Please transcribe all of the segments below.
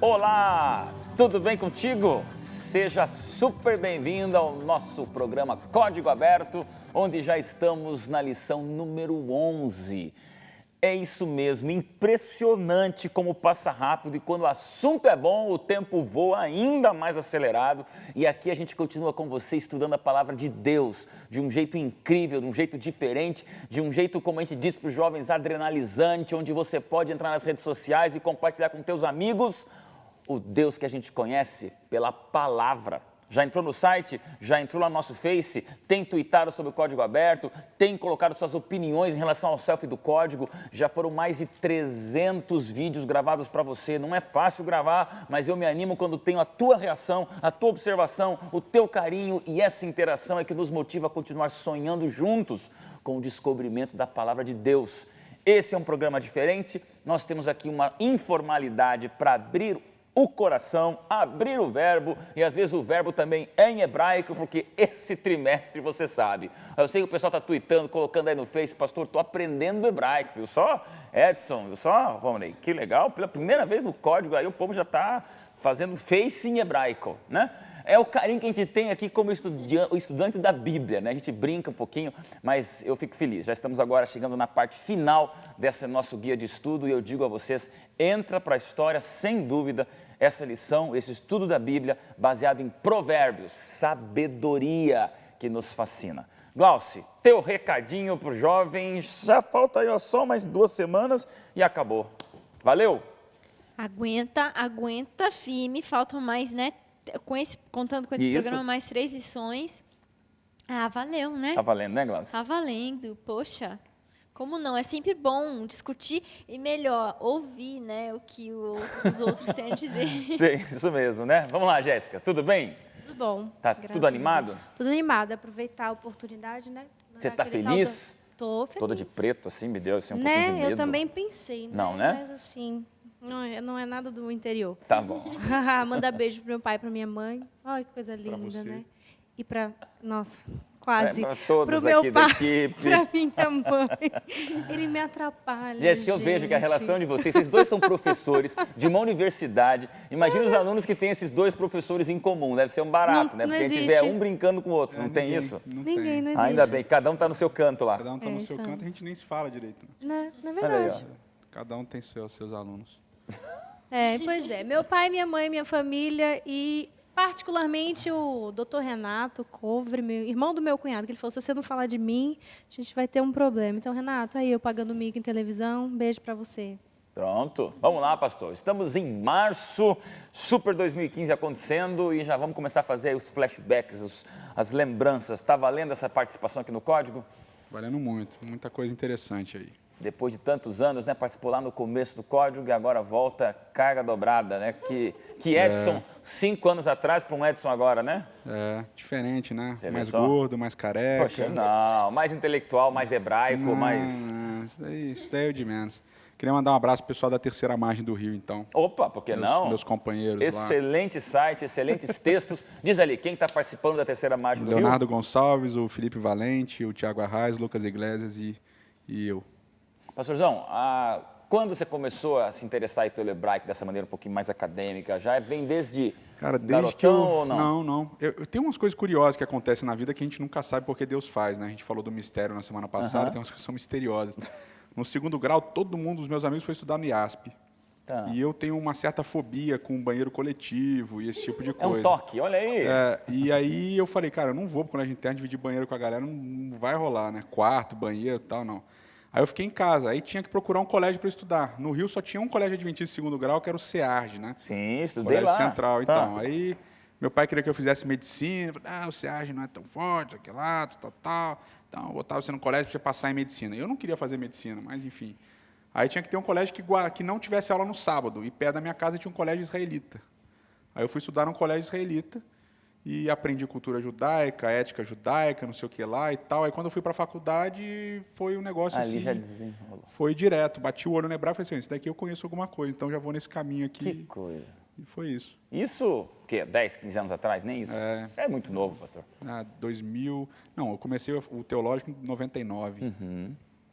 Olá, tudo bem contigo? Seja super bem-vindo ao nosso programa Código Aberto, onde já estamos na lição número 11. É isso mesmo, impressionante como passa rápido e quando o assunto é bom, o tempo voa ainda mais acelerado. E aqui a gente continua com você estudando a palavra de Deus de um jeito incrível, de um jeito diferente, de um jeito, como a gente diz para os jovens, adrenalizante, onde você pode entrar nas redes sociais e compartilhar com teus amigos o Deus que a gente conhece pela palavra. Já entrou no site? Já entrou lá no nosso Face? Tem tweetado sobre o Código Aberto? Tem colocado suas opiniões em relação ao selfie do código? Já foram mais de 300 vídeos gravados para você. Não é fácil gravar, mas eu me animo quando tenho a tua reação, a tua observação, o teu carinho, e essa interação é que nos motiva a continuar sonhando juntos com o descobrimento da palavra de Deus. Esse é um programa diferente. Nós temos aqui uma informalidade para abrir o coração, abrir o verbo, e às vezes o verbo também é em hebraico, porque esse trimestre você sabe. Eu sei que o pessoal está tweetando, colocando aí no Face, pastor, estou aprendendo hebraico, viu só? Edson, viu só, Romney? Que legal, pela primeira vez no código aí o povo já está fazendo Face em hebraico, né? É o carinho que a gente tem aqui como estudante da Bíblia, né? A gente brinca um pouquinho, mas eu fico feliz. Já estamos agora chegando na parte final desse nosso guia de estudo e eu digo a vocês, entra para a história, sem dúvida, essa lição, esse estudo da Bíblia baseado em provérbios, sabedoria que nos fascina. Glauci, teu recadinho para os jovens, já falta aí só mais 2 semanas e acabou. Valeu? Aguenta firme, faltam mais, né? Contando com esse programa, mais 3 lições. Ah, valeu, né? Tá valendo, né, Glauci? Tá valendo, poxa. Como não? É sempre bom discutir e melhor ouvir, né, o que os outros têm a dizer. Sim, isso mesmo, né? Vamos lá, Jéssica, tudo bem? Tudo bom. Tá tudo animado? Tudo animado, aproveitar a oportunidade, né? Você tá feliz? Tô feliz. Toda de preto, assim, me deu assim, um né? pouquinho de medo. Eu também pensei, né? Não, né? Mas assim, não é nada do interior. Tá bom. Manda beijo pro meu pai e pra minha mãe. Ai, que coisa linda, você. né? E pra... Nossa, quase. Pra todos pro meu aqui pai, da equipe. pra minha mãe. Ele me atrapalha, Jéssica, eu vejo que a relação de vocês dois são professores de uma universidade. Imagina os alunos que têm esses 2 professores em comum. Deve ser um barato, né? Não Porque a gente existe. vê um brincando com o outro. Não tem isso? Ninguém, não existe. Ainda bem, cada um está no seu canto lá. Cada um está no seu canto, a gente nem se fala direito. Né? Na Olha aí, verdade. Cada um tem seus alunos. Pois é. Meu pai, minha mãe, minha família e, particularmente, o Dr. Renato Covre, irmão do meu cunhado, que ele falou, se você não falar de mim, a gente vai ter um problema. Então, Renato, aí eu pagando mico em televisão, um beijo para você. Pronto. Vamos lá, pastor. Estamos em março, Super 2015 acontecendo e já vamos começar a fazer aí os flashbacks, as lembranças. Está valendo essa participação aqui no Código? Valendo muito, muita coisa interessante aí. Depois de tantos anos, né, participou lá no começo do Código e agora volta carga dobrada, né? Que Edson, 5 anos atrás para um Edson agora, né? É, diferente, né? Você vê Mais só? gordo, mais careca. Poxa, não, mais intelectual, mais hebraico, Não, mais... Isso daí é o de menos. Queria mandar um abraço pro pessoal da Terceira Margem do Rio, então. Opa, por que não? Meus companheiros lá. Excelente site, excelentes textos. Diz ali, quem está participando da Terceira Margem do Rio? Leonardo Gonçalves, o Felipe Valente, o Tiago Arraes, Lucas Iglesias e eu. Pastorzão, quando você começou a se interessar aí pelo hebraico dessa maneira um pouquinho mais acadêmica? Já vem desde Cara, desde garotão que eu... ou não? Não. Eu tenho umas coisas curiosas que acontecem na vida que a gente nunca sabe porque Deus faz, né? A gente falou do mistério na semana passada, tem umas coisas que são misteriosas. No 2º grau, todo mundo dos meus amigos foi estudar no IASP. Tá. E eu tenho uma certa fobia com banheiro coletivo e esse tipo de coisa. É um toque, olha aí. E aí eu falei, cara, eu não vou, porque quando a gente tem dividir banheiro com a galera, não vai rolar, né? Quarto, banheiro e tal, não. Aí eu fiquei em casa, aí tinha que procurar um colégio para estudar. No Rio só tinha um colégio adventista de 2º grau, que era o CEARD, né? Sim, estudei Colégio lá. Central, Tá. então. Aí meu pai queria que eu fizesse medicina, eu falei, o CEARD não é tão forte, aquele lá, tal. Então, eu vou botar você no colégio para você passar em medicina. Eu não queria fazer medicina, mas enfim. Aí tinha que ter um colégio que não tivesse aula no sábado, e perto da minha casa tinha um colégio israelita. Aí eu fui estudar num colégio israelita, e aprendi cultura judaica, ética judaica, não sei o que lá e tal. Aí quando eu fui para a faculdade, foi um negócio Ali assim... já desenrolou. Foi direto, bati o olho no hebraico e falei assim, isso daqui eu conheço alguma coisa, então já vou nesse caminho aqui. Que coisa. E foi isso. Isso, o quê? 10, 15 anos atrás? Nem isso? É muito novo, pastor. 2000... Não, eu comecei o teológico em 99.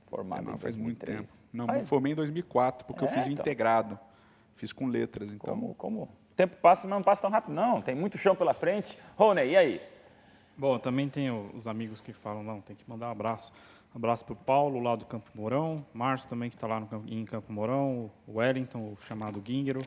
Formado em Faz muito 2003. tempo. Não, me formei em 2004, porque eu fiz o então. integrado. Fiz com letras, então... Como? O tempo passa, mas não passa tão rápido, não. Tem muito chão pela frente. Rony, e aí? Bom, também tem os amigos que falam, não, tem que mandar um abraço. Abraço para o Paulo, lá do Campo Mourão. Márcio também, que está lá em Campo Mourão. O Wellington, o chamado Guíngaro.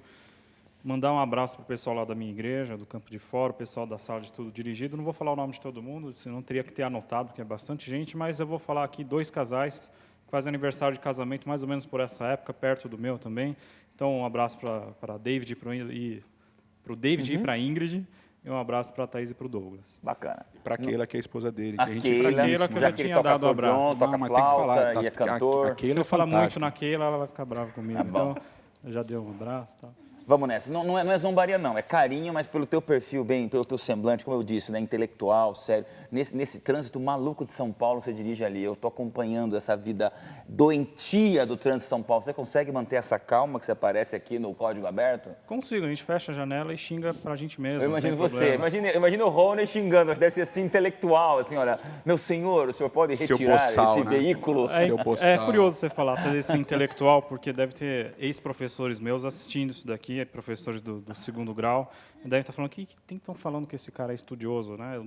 Mandar um abraço para o pessoal lá da minha igreja, do Campo de Fora, o pessoal da Sala de Estudo Dirigido. Não vou falar o nome de todo mundo, senão teria que ter anotado, porque é bastante gente, mas eu vou falar aqui 2 casais que fazem aniversário de casamento mais ou menos por essa época, perto do meu também. Então, um abraço para David e para o David e para a Ingrid. E um abraço para a Thaís e para o Douglas. Bacana. E para a Keila, que é a esposa dele. A que Keila, que eu já que ele tinha toca dado um abraço. acordeon, toca Mas tem que flauta falar, e é cantor. A Keila Se eu é falar muito fantástica. na Keila, ela vai ficar brava comigo. Tá bom. Então, eu já dei um abraço. Tá? Vamos nessa. Não é zombaria, não. É carinho, mas pelo teu perfil, pelo teu semblante, como eu disse, né? Intelectual, sério. Nesse trânsito maluco de São Paulo que você dirige ali, eu estou acompanhando essa vida doentia do trânsito de São Paulo. Você consegue manter essa calma que você aparece aqui no Código Aberto? Consigo, a gente fecha a janela e xinga pra gente mesmo. Eu não tem imagino você. problema. Imagina o Rony xingando. Deve ser assim, intelectual, assim, olha. Meu senhor, o senhor pode Seu retirar boçal, esse né? veículo? Seu É boçal. curioso você falar desse intelectual, porque deve ter ex-professores meus assistindo isso daqui, professores do segundo grau, e devem estar falando que estão falando que esse cara é estudioso, né?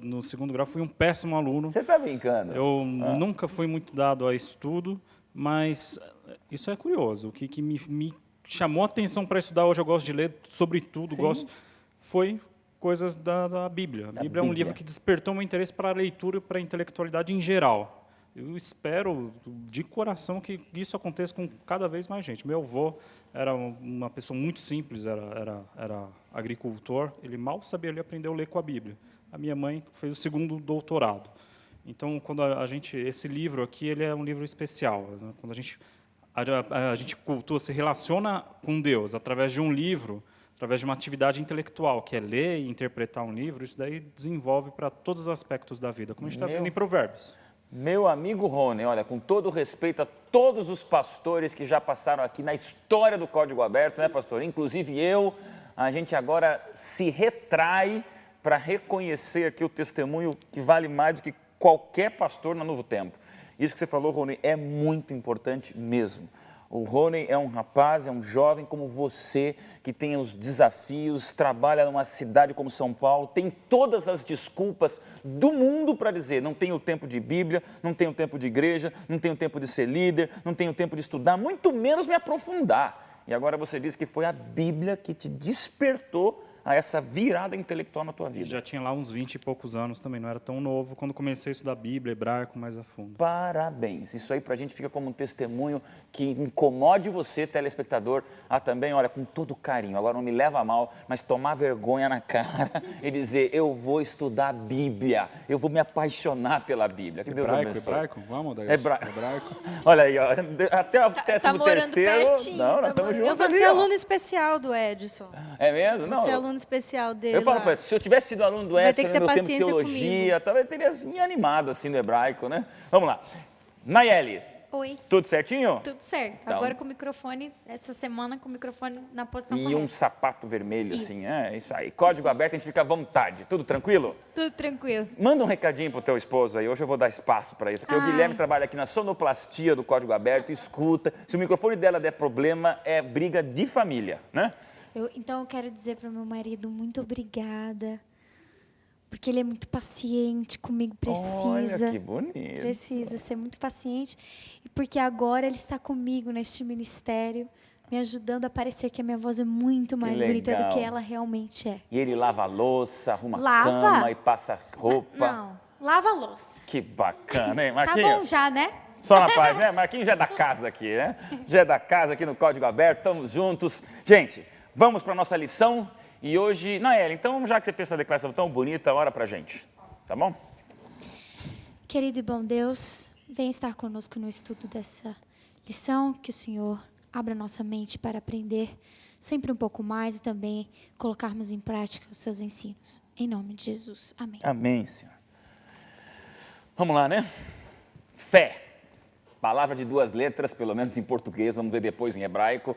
No segundo grau fui um péssimo aluno. Você está brincando? Eu nunca fui muito dado a estudo, mas isso é curioso. O que me chamou a atenção para estudar, hoje eu gosto de ler, sobretudo, foi coisas da Bíblia. A Bíblia é um livro que despertou meu interesse para a leitura e para a intelectualidade em geral. Eu espero de coração que isso aconteça com cada vez mais gente. Meu avô era uma pessoa muito simples, era agricultor, ele mal sabia ler, aprendeu a ler com a Bíblia. A minha mãe fez o 2º doutorado. Então, quando esse livro aqui, ele é um livro especial. Né? Quando a gente cultua, se relaciona com Deus através de um livro, através de uma atividade intelectual, que é ler e interpretar um livro, isso daí desenvolve para todos os aspectos da vida, como a gente está vendo em Provérbios. Meu amigo Rony, olha, com todo respeito a todos os pastores que já passaram aqui na história do Código Aberto, né, pastor? Inclusive a gente agora se retrai para reconhecer aqui o testemunho que vale mais do que qualquer pastor no Novo Tempo. Isso que você falou, Rony, é muito importante mesmo. O Rony é um rapaz, é um jovem como você, que tem os desafios, trabalha numa cidade como São Paulo, tem todas as desculpas do mundo para dizer, não tenho tempo de Bíblia, não tenho tempo de igreja, não tenho tempo de ser líder, não tenho tempo de estudar, muito menos me aprofundar. E agora você diz que foi a Bíblia que te despertou a essa virada intelectual na tua vida. Já tinha lá uns 20 e poucos anos também, não era tão novo, quando comecei a estudar Bíblia, hebraico mais a fundo. Parabéns, isso aí pra gente fica como um testemunho que incomode você, telespectador, a também, olha, com todo carinho, agora não me leva a mal, mas tomar vergonha na cara e dizer, eu vou estudar a Bíblia, eu vou me apaixonar pela Bíblia. Que Deus abençoe. Hebraico? Vamos, Daí. Hebraico. Olha aí, ó, até o 13º, pertinho, não, nós tá estamos juntos Eu vou ali, ser ó. aluno especial do Edson. É mesmo? Vou Não, ser aluno especial dele. eu falo lá. pra ele, se eu tivesse sido aluno do Vai Edson ter que no ter meu tempo de paciência teologia, talvez teria me animado assim no hebraico, né? Vamos lá. Nayeli, Oi, tudo certinho? tudo certo. Então. Agora com o microfone, essa semana com o microfone na posição E correta. um sapato vermelho, assim, Isso. é isso aí. Código aberto, a gente fica à vontade. Tudo tranquilo? Tudo tranquilo. Manda um recadinho pro teu esposo aí, hoje eu vou dar espaço para isso, porque o Guilherme trabalha aqui na sonoplastia do Código Aberto, escuta. Se o microfone dela der problema, é briga de família, né? Então eu quero dizer para o meu marido muito obrigada, porque ele é muito paciente comigo, precisa. Olha que bonito. Precisa ser muito paciente, e porque agora ele está comigo neste ministério, me ajudando a parecer que a minha voz é muito mais bonita do legal. que ela realmente é. E ele lava a louça, arruma a Lava? cama e passa roupa. Não, lava a louça. Que bacana, hein, Tá Marquinhos? bom já, né? Só na paz, né? Marquinhos já é da casa aqui, né? Já é da casa aqui no Código Aberto, estamos juntos. Gente, vamos para a nossa lição. E hoje, Nayeli, então, já que você fez essa declaração tão bonita, ora pra gente, tá bom? Querido e bom Deus, venha estar conosco no estudo dessa lição, que o Senhor abra nossa mente para aprender sempre um pouco mais e também colocarmos em prática os seus ensinos. Em nome de Jesus. Amém. Amém, Senhor. Vamos lá, né? Fé. Palavra de 2 letras, pelo menos em português, vamos ver depois em hebraico,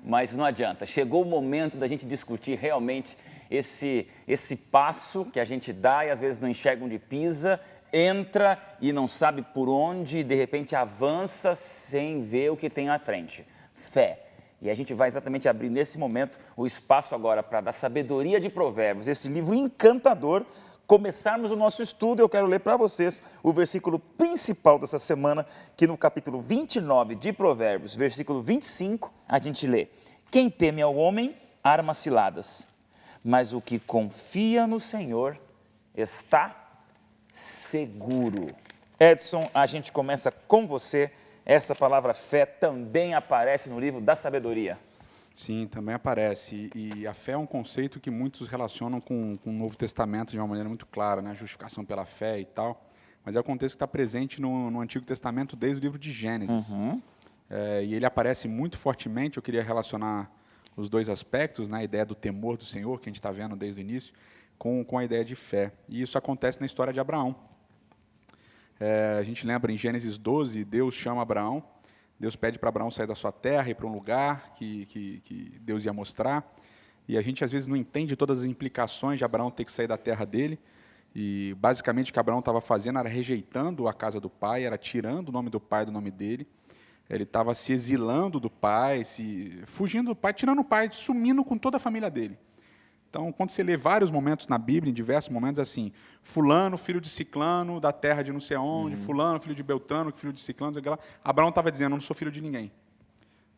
mas não adianta. Chegou o momento da gente discutir realmente esse passo que a gente dá e às vezes não enxerga onde pisa, entra e não sabe por onde e de repente avança sem ver o que tem à frente. Fé. E a gente vai exatamente abrir nesse momento o espaço agora para da sabedoria de Provérbios, esse livro encantador, começarmos o nosso estudo. Eu quero ler para vocês o versículo principal dessa semana, que no capítulo 29 de Provérbios, versículo 25, a gente lê: quem teme ao homem arma ciladas, mas o que confia no Senhor está seguro. Edson, a gente começa com você. Essa palavra fé também aparece no livro da sabedoria. Sim, também aparece. E a fé é um conceito que muitos relacionam com o Novo Testamento de uma maneira muito clara, né? Justificação pela fé e tal. Mas é um contexto que está presente no Antigo Testamento desde o livro de Gênesis. E ele aparece muito fortemente. Eu queria relacionar os dois aspectos, né? A ideia do temor do Senhor, que a gente está vendo desde o início, com a ideia de fé. E isso acontece na história de Abraão. A gente lembra em Gênesis 12, Deus chama Abraão, Deus pede para Abraão sair da sua terra e ir para um lugar que Deus ia mostrar, e a gente às vezes não entende todas as implicações de Abraão ter que sair da terra dele, e basicamente o que Abraão estava fazendo era rejeitando a casa do pai, era tirando o nome do pai do nome dele, ele estava se exilando do pai, fugindo do pai, tirando o pai, sumindo com toda a família dele. Então, quando você lê vários momentos na Bíblia, em diversos momentos, assim, fulano, filho de ciclano, da terra de não sei onde, fulano, filho de Beltrano, filho de ciclano, sei lá. Abraão estava dizendo, eu não sou filho de ninguém.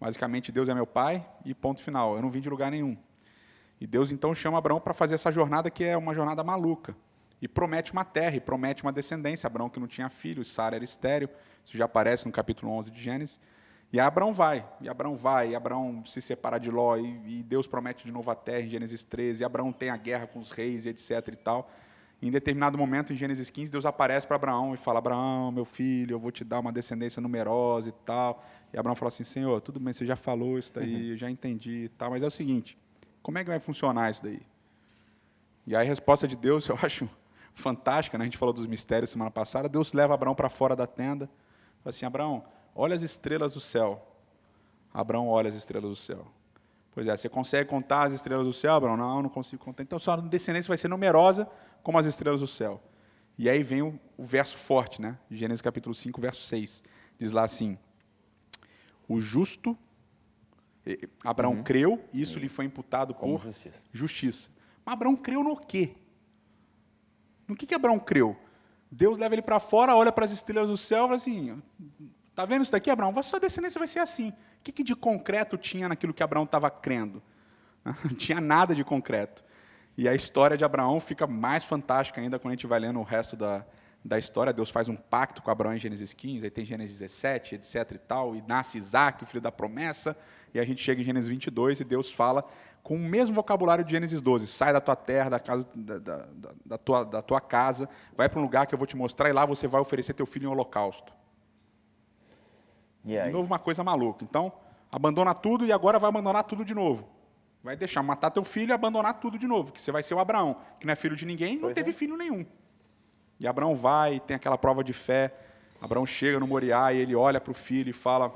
Basicamente, Deus é meu pai e ponto final, eu não vim de lugar nenhum. E Deus, então, chama Abraão para fazer essa jornada, que é uma jornada maluca. E promete uma terra, e promete uma descendência. Abraão que não tinha filhos, Sara era estéril, isso já aparece no capítulo 11 de Gênesis. E Abraão vai, e Abraão se separa de Ló, e Deus promete de novo a terra em Gênesis 13, e Abraão tem a guerra com os reis, e etc. e tal. E em determinado momento, em Gênesis 15, Deus aparece para Abraão e fala, Abraão, meu filho, eu vou te dar uma descendência numerosa e tal. E Abraão fala assim, Senhor, tudo bem, você já falou isso daí, eu já entendi e tal, mas é o seguinte, como é que vai funcionar isso daí? E aí a resposta de Deus, eu acho fantástica, né? A gente falou dos mistérios semana passada, Deus leva Abraão para fora da tenda, fala assim, Abraão, olha as estrelas do céu. Abraão olha as estrelas do céu. Pois é, você consegue contar as estrelas do céu, Abraão? Não, não consigo contar. Então, sua descendência vai ser numerosa como as estrelas do céu. E aí vem o verso forte, né? Gênesis capítulo 5, verso 6. Diz lá assim, o justo, Abraão creu, e isso lhe foi imputado como por justiça. Mas Abraão creu no quê? No que Abraão creu? Deus leva ele para fora, olha para as estrelas do céu e fala assim, está vendo isso daqui, Abraão? Sua descendência vai ser assim. O que de concreto tinha naquilo que Abraão estava crendo? Não tinha nada de concreto. E a história de Abraão fica mais fantástica ainda quando a gente vai lendo o resto da história. Deus faz um pacto com Abraão em Gênesis 15, aí tem Gênesis 17, etc. e tal, e nasce Isaac, o filho da promessa, e a gente chega em Gênesis 22 e Deus fala com o mesmo vocabulário de Gênesis 12, sai da tua terra, da tua casa, vai para um lugar que eu vou te mostrar, e lá você vai oferecer teu filho em holocausto. E aí? De novo, uma coisa maluca. Então, abandona tudo e agora vai abandonar tudo de novo. Vai deixar matar teu filho e abandonar tudo de novo, que você vai ser o Abraão, que não é filho de ninguém, não teve filho nenhum. E Abraão vai, tem aquela prova de fé, Abraão chega no Moriá e ele olha para o filho e fala,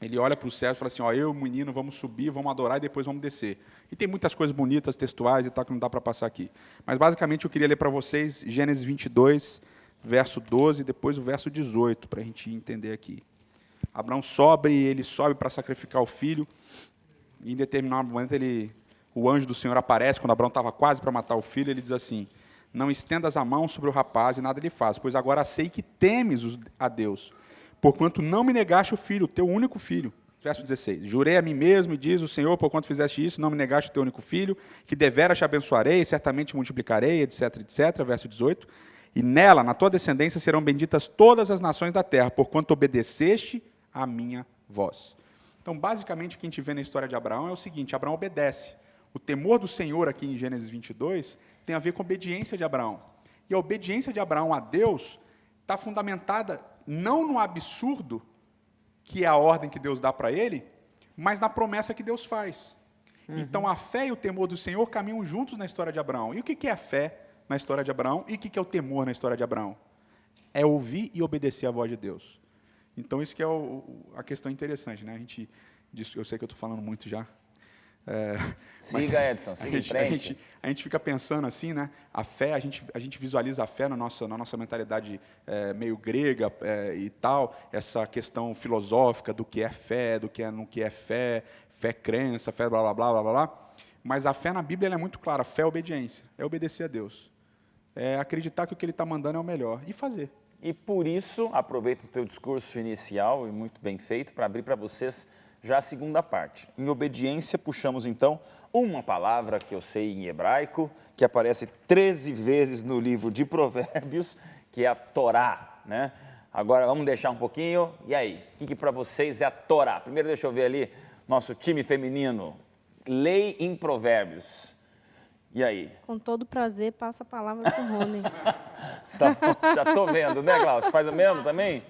ele olha para o céu e fala assim, ó, eu e o menino vamos subir, vamos adorar e depois vamos descer. E tem muitas coisas bonitas, textuais e tal, que não dá para passar aqui. Mas, basicamente, eu queria ler para vocês Gênesis 22, verso 12, e depois o verso 18, para a gente entender aqui. Abraão ele sobe para sacrificar o filho, e em determinado momento o anjo do Senhor aparece, quando Abraão estava quase para matar o filho, ele diz assim, não estendas a mão sobre o rapaz e nada lhe faz, pois agora sei que temes a Deus, porquanto não me negaste o filho, o teu único filho. Verso 16, jurei a mim mesmo, e diz o Senhor, porquanto fizeste isso, não me negaste o teu único filho, que deveras te abençoarei, certamente multiplicarei, etc, etc. Verso 18, e nela, na tua descendência, serão benditas todas as nações da terra, porquanto obedeceste a minha voz. Então, basicamente, o que a gente vê na história de Abraão é o seguinte, Abraão obedece. O temor do Senhor, aqui em Gênesis 22, tem a ver com a obediência de Abraão. E a obediência de Abraão a Deus está fundamentada não no absurdo, que é a ordem que Deus dá para ele, mas na promessa que Deus faz. Então, a fé e o temor do Senhor caminham juntos na história de Abraão. E o que é a fé na história de Abraão? E o que é o temor na história de Abraão? É ouvir e obedecer a voz de Deus. Então, isso que é a questão interessante, né? Eu sei que eu estou falando muito já, Siga, Edson, siga em frente. A gente fica pensando assim, né? A fé, a gente visualiza a fé na nossa mentalidade meio grega e tal, essa questão filosófica do que é fé, no que é fé, fé crença, fé blá blá blá blá blá. Mas a fé na Bíblia ela é muito clara, fé é obediência, é obedecer a Deus. É acreditar que o que Ele está mandando é o melhor e fazer. E por isso, aproveito o teu discurso inicial, e muito bem feito, para abrir para vocês já a segunda parte. Em obediência, puxamos então uma palavra que eu sei em hebraico, que aparece 13 vezes no livro de Provérbios, que é a Torá, né? Agora vamos deixar um pouquinho, e aí, o que para vocês é a Torá? Primeiro deixa eu ver ali, nosso time feminino, lei em Provérbios. E aí? Com todo prazer, passa a palavra para o Rony. Tá bom, já estou vendo, né, Glaucio? Faz o mesmo também?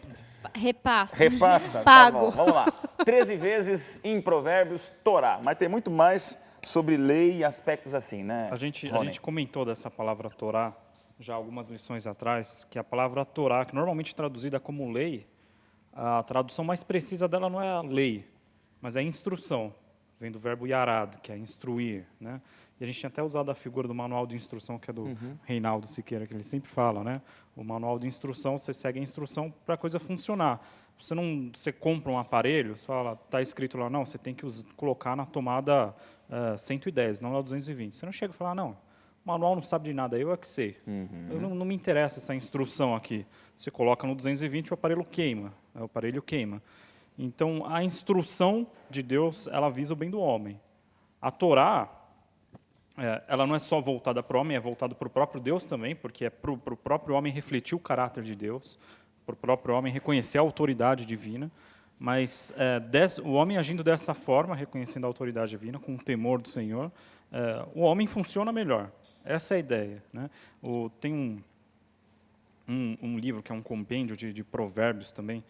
Repassa. Repassa? Pago. Tá bom, vamos lá. 13 vezes em Provérbios, Torá. Mas tem muito mais sobre lei e aspectos assim, né, A gente Rony? comentou dessa palavra Torá já algumas lições atrás, que a palavra Torá, que normalmente é traduzida como lei, a tradução mais precisa dela não é a lei, mas é instrução. Vem do verbo yarad, que é instruir, né? E a gente tinha até usado a figura do manual de instrução, que é do Reinaldo Siqueira, que ele sempre fala, né? O manual de instrução, você segue a instrução para a coisa funcionar. Você compra um aparelho, você fala, está escrito lá, não, você tem que colocar na tomada 110, não na 220. Você não chega e fala, não, o manual não sabe de nada, eu é que sei. Não me interessa essa instrução aqui. Você coloca no 220, o aparelho queima. Então, a instrução de Deus, ela visa o bem do homem. A Torá, ela não é só voltada para o homem, é voltada para o próprio Deus também, porque é para o próprio homem refletir o caráter de Deus, para o próprio homem reconhecer a autoridade divina, mas o homem agindo dessa forma, reconhecendo a autoridade divina, com o temor do Senhor, o homem funciona melhor. Essa é a ideia, né? Tem um livro que é um compêndio de provérbios também,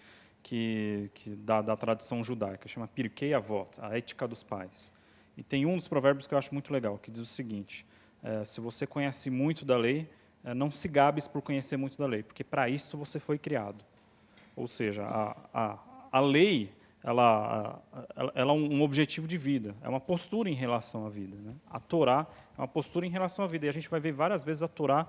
que da tradição judaica, chama Pirkei Avot, a ética dos pais. E tem um dos provérbios que eu acho muito legal, que diz o seguinte, se você conhece muito da lei, não se gabes por conhecer muito da lei, porque para isso você foi criado. Ou seja, a lei, ela é um objetivo de vida, é uma postura em relação à vida, né? A Torá é uma postura em relação à vida, e a gente vai ver várias vezes a Torá,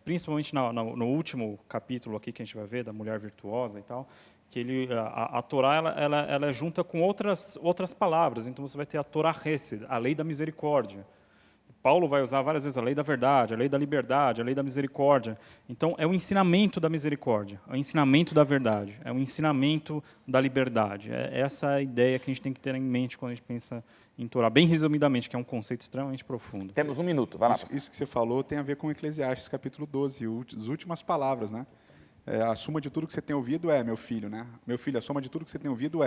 principalmente no último capítulo aqui que a gente vai ver, da mulher virtuosa e tal, que a Torá ela é junta com outras palavras. Então você vai ter a Torá Hesed, a lei da misericórdia. Paulo vai usar várias vezes a lei da verdade, a lei da liberdade, a lei da misericórdia. Então é o ensinamento da misericórdia, é o ensinamento da verdade, é o ensinamento da liberdade. É essa a ideia que a gente tem que ter em mente quando a gente pensa em Torá, bem resumidamente, que é um conceito extremamente profundo. Temos um minuto, vai lá. Isso que você falou tem a ver com Eclesiastes, capítulo 12, as últimas palavras, né? A soma de tudo que você tem ouvido meu filho, né? Meu filho, a soma de tudo que você tem ouvido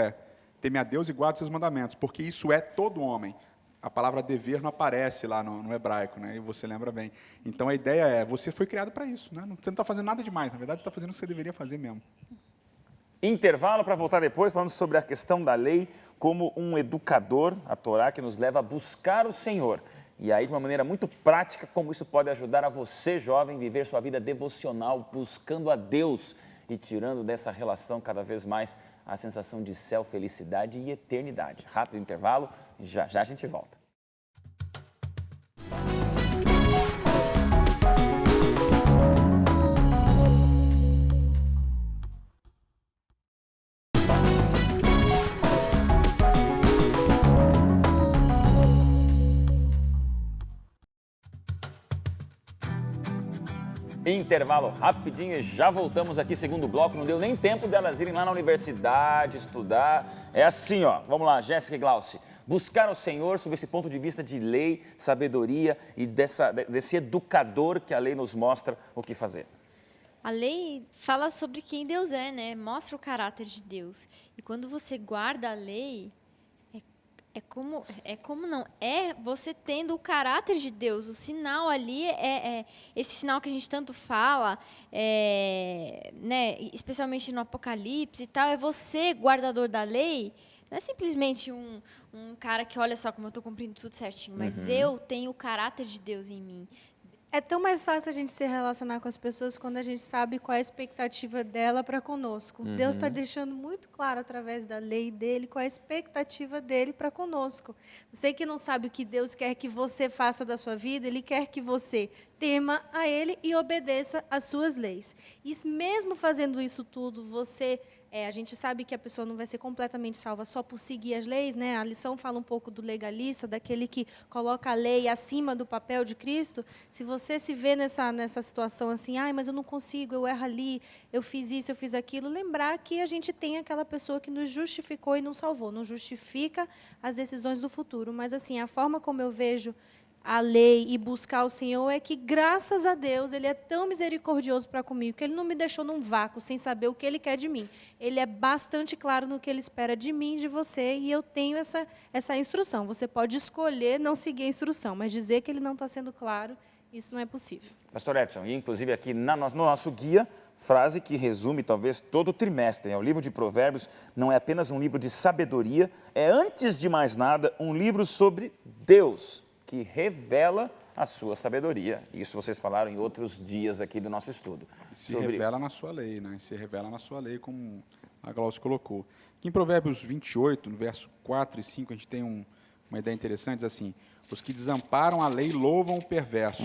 teme a Deus e guarde seus mandamentos, porque isso é todo homem. A palavra dever não aparece lá no hebraico, né? E você lembra bem. Então a ideia você foi criado para isso, né? Você não está fazendo nada demais, na verdade você está fazendo o que você deveria fazer mesmo. Intervalo para voltar depois, falando sobre a questão da lei como um educador, a Torá, que nos leva a buscar o Senhor. E aí, de uma maneira muito prática, como isso pode ajudar a você, jovem, viver sua vida devocional, buscando a Deus e tirando dessa relação cada vez mais a sensação de céu, felicidade e eternidade. Rápido intervalo, já a gente volta. Intervalo rapidinho e já voltamos aqui, segundo bloco. Não deu nem tempo delas irem lá na universidade estudar. É assim, ó. Vamos lá, Jéssica e Glauci. Buscar o Senhor sob esse ponto de vista de lei, sabedoria e desse educador que a lei nos mostra o que fazer. A lei fala sobre quem Deus é, né? Mostra o caráter de Deus. E quando você guarda a lei, é você tendo o caráter de Deus. O sinal ali é esse sinal que a gente tanto fala, né, especialmente no Apocalipse e tal, é você, guardador da lei. Não é simplesmente um cara que olha só como eu estou cumprindo tudo certinho, mas eu tenho o caráter de Deus em mim. É tão mais fácil a gente se relacionar com as pessoas quando a gente sabe qual é a expectativa dela para conosco. Deus está deixando muito claro através da lei dele qual é a expectativa dele para conosco. Você que não sabe o que Deus quer que você faça da sua vida, Ele quer que você tema a Ele e obedeça às suas leis. E mesmo fazendo isso tudo, a gente sabe que a pessoa não vai ser completamente salva só por seguir as leis, né? A lição fala um pouco do legalista, daquele que coloca a lei acima do papel de Cristo. Se você se vê nessa situação assim, mas eu não consigo, eu erro ali, eu fiz isso, eu fiz aquilo, lembrar que a gente tem aquela pessoa que nos justificou e nos salvou. Não justifica as decisões do futuro, mas assim, a forma como eu vejo a lei e buscar o Senhor é que, graças a Deus, Ele é tão misericordioso para comigo, que Ele não me deixou num vácuo, sem saber o que Ele quer de mim. Ele é bastante claro no que Ele espera de mim e de você, e eu tenho essa instrução. Você pode escolher não seguir a instrução, mas dizer que Ele não está sendo claro, isso não é possível. Pastor Edson, e inclusive aqui no nosso guia, frase que resume talvez todo o trimestre. O livro de Provérbios não é apenas um livro de sabedoria, é, antes de mais nada, um livro sobre Deus, que revela a sua sabedoria. Isso vocês falaram em outros dias aqui do nosso estudo. Se revela na sua lei, né? Se revela na sua lei, como a Glaucia colocou. Aqui em Provérbios 28, no verso 4 e 5, a gente tem uma ideia interessante, diz assim: os que desamparam a lei louvam o perverso,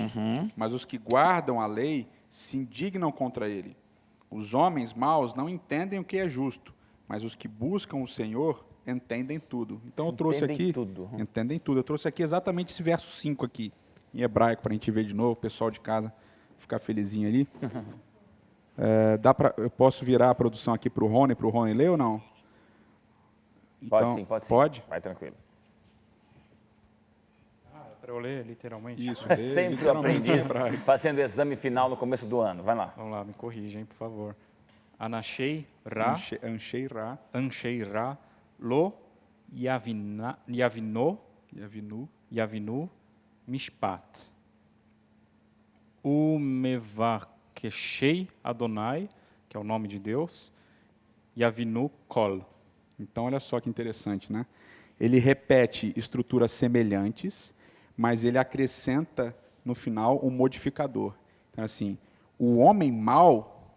mas os que guardam a lei se indignam contra ele. Os homens maus não entendem o que é justo, mas os que buscam o Senhor entendem tudo. Então eu trouxe aqui... Entendem tudo. Eu trouxe aqui exatamente esse verso 5 aqui, em hebraico, para a gente ver de novo, o pessoal de casa ficar felizinho ali. Eu posso virar a produção aqui para o Rony ler ou não? Pode sim, pode sim. Pode? Vai tranquilo. Para eu ler, literalmente. Isso. Sempre o aprendiz fazendo exame final no começo do ano. Vai lá. Vamos lá, me corrija, hein, por favor. Anashei Ra, Anshei Ra, Lo Yavinu Mishpat. Umevakeshei Adonai, que é o nome de Deus, Yavinu Kol. Então, olha só que interessante, né? Ele repete estruturas semelhantes, mas ele acrescenta, no final, um modificador. Então, assim, o homem mau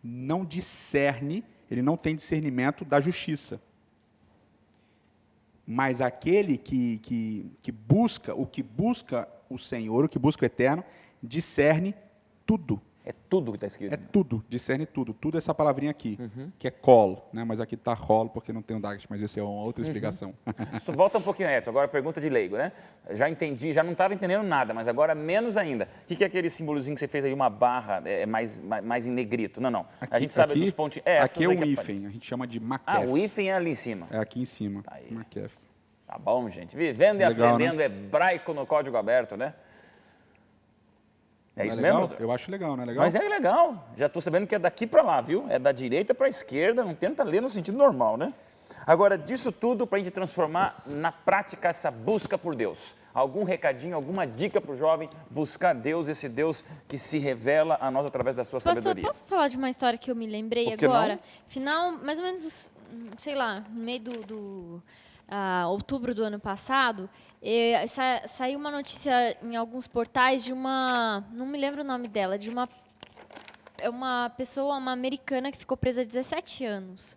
não discerne, ele não tem discernimento da justiça. Mas aquele que busca o Senhor, o que busca o Eterno, discerne tudo. É tudo que está escrito. É tudo, discerne tudo. Tudo essa palavrinha aqui, que é kol, né? Mas aqui está rol, porque não tem o dagat, mas essa é uma outra explicação. Volta um pouquinho, Edson, agora pergunta de leigo, né? Já entendi, já não estava entendendo nada, mas agora menos ainda. O que é aquele símbolozinho que você fez aí, uma barra mais em negrito? Não. Aqui, a gente sabe dos pontos... aqui é o hífen, a gente chama de makef. O hífen é ali em cima. É aqui em cima, Tá aí. makef. Tá bom, gente. Vivendo e Legal, aprendendo né? hebraico no código aberto, né? É isso legal? mesmo? Eu acho legal, não é legal? Mas é legal. Já estou sabendo que é daqui para lá, viu? É da direita para a esquerda, não tenta ler no sentido normal, né? Agora, disso tudo, para a gente transformar na prática essa busca por Deus. Algum recadinho, alguma dica para o jovem buscar Deus, esse Deus que se revela a nós através da sua sabedoria? Posso falar de uma história que eu me lembrei Por que agora? não? Final, mais ou menos, sei lá, no meio outubro do ano passado, saiu uma notícia em alguns portais de uma, não me lembro o nome dela, de uma pessoa, uma americana que ficou presa há 17 anos.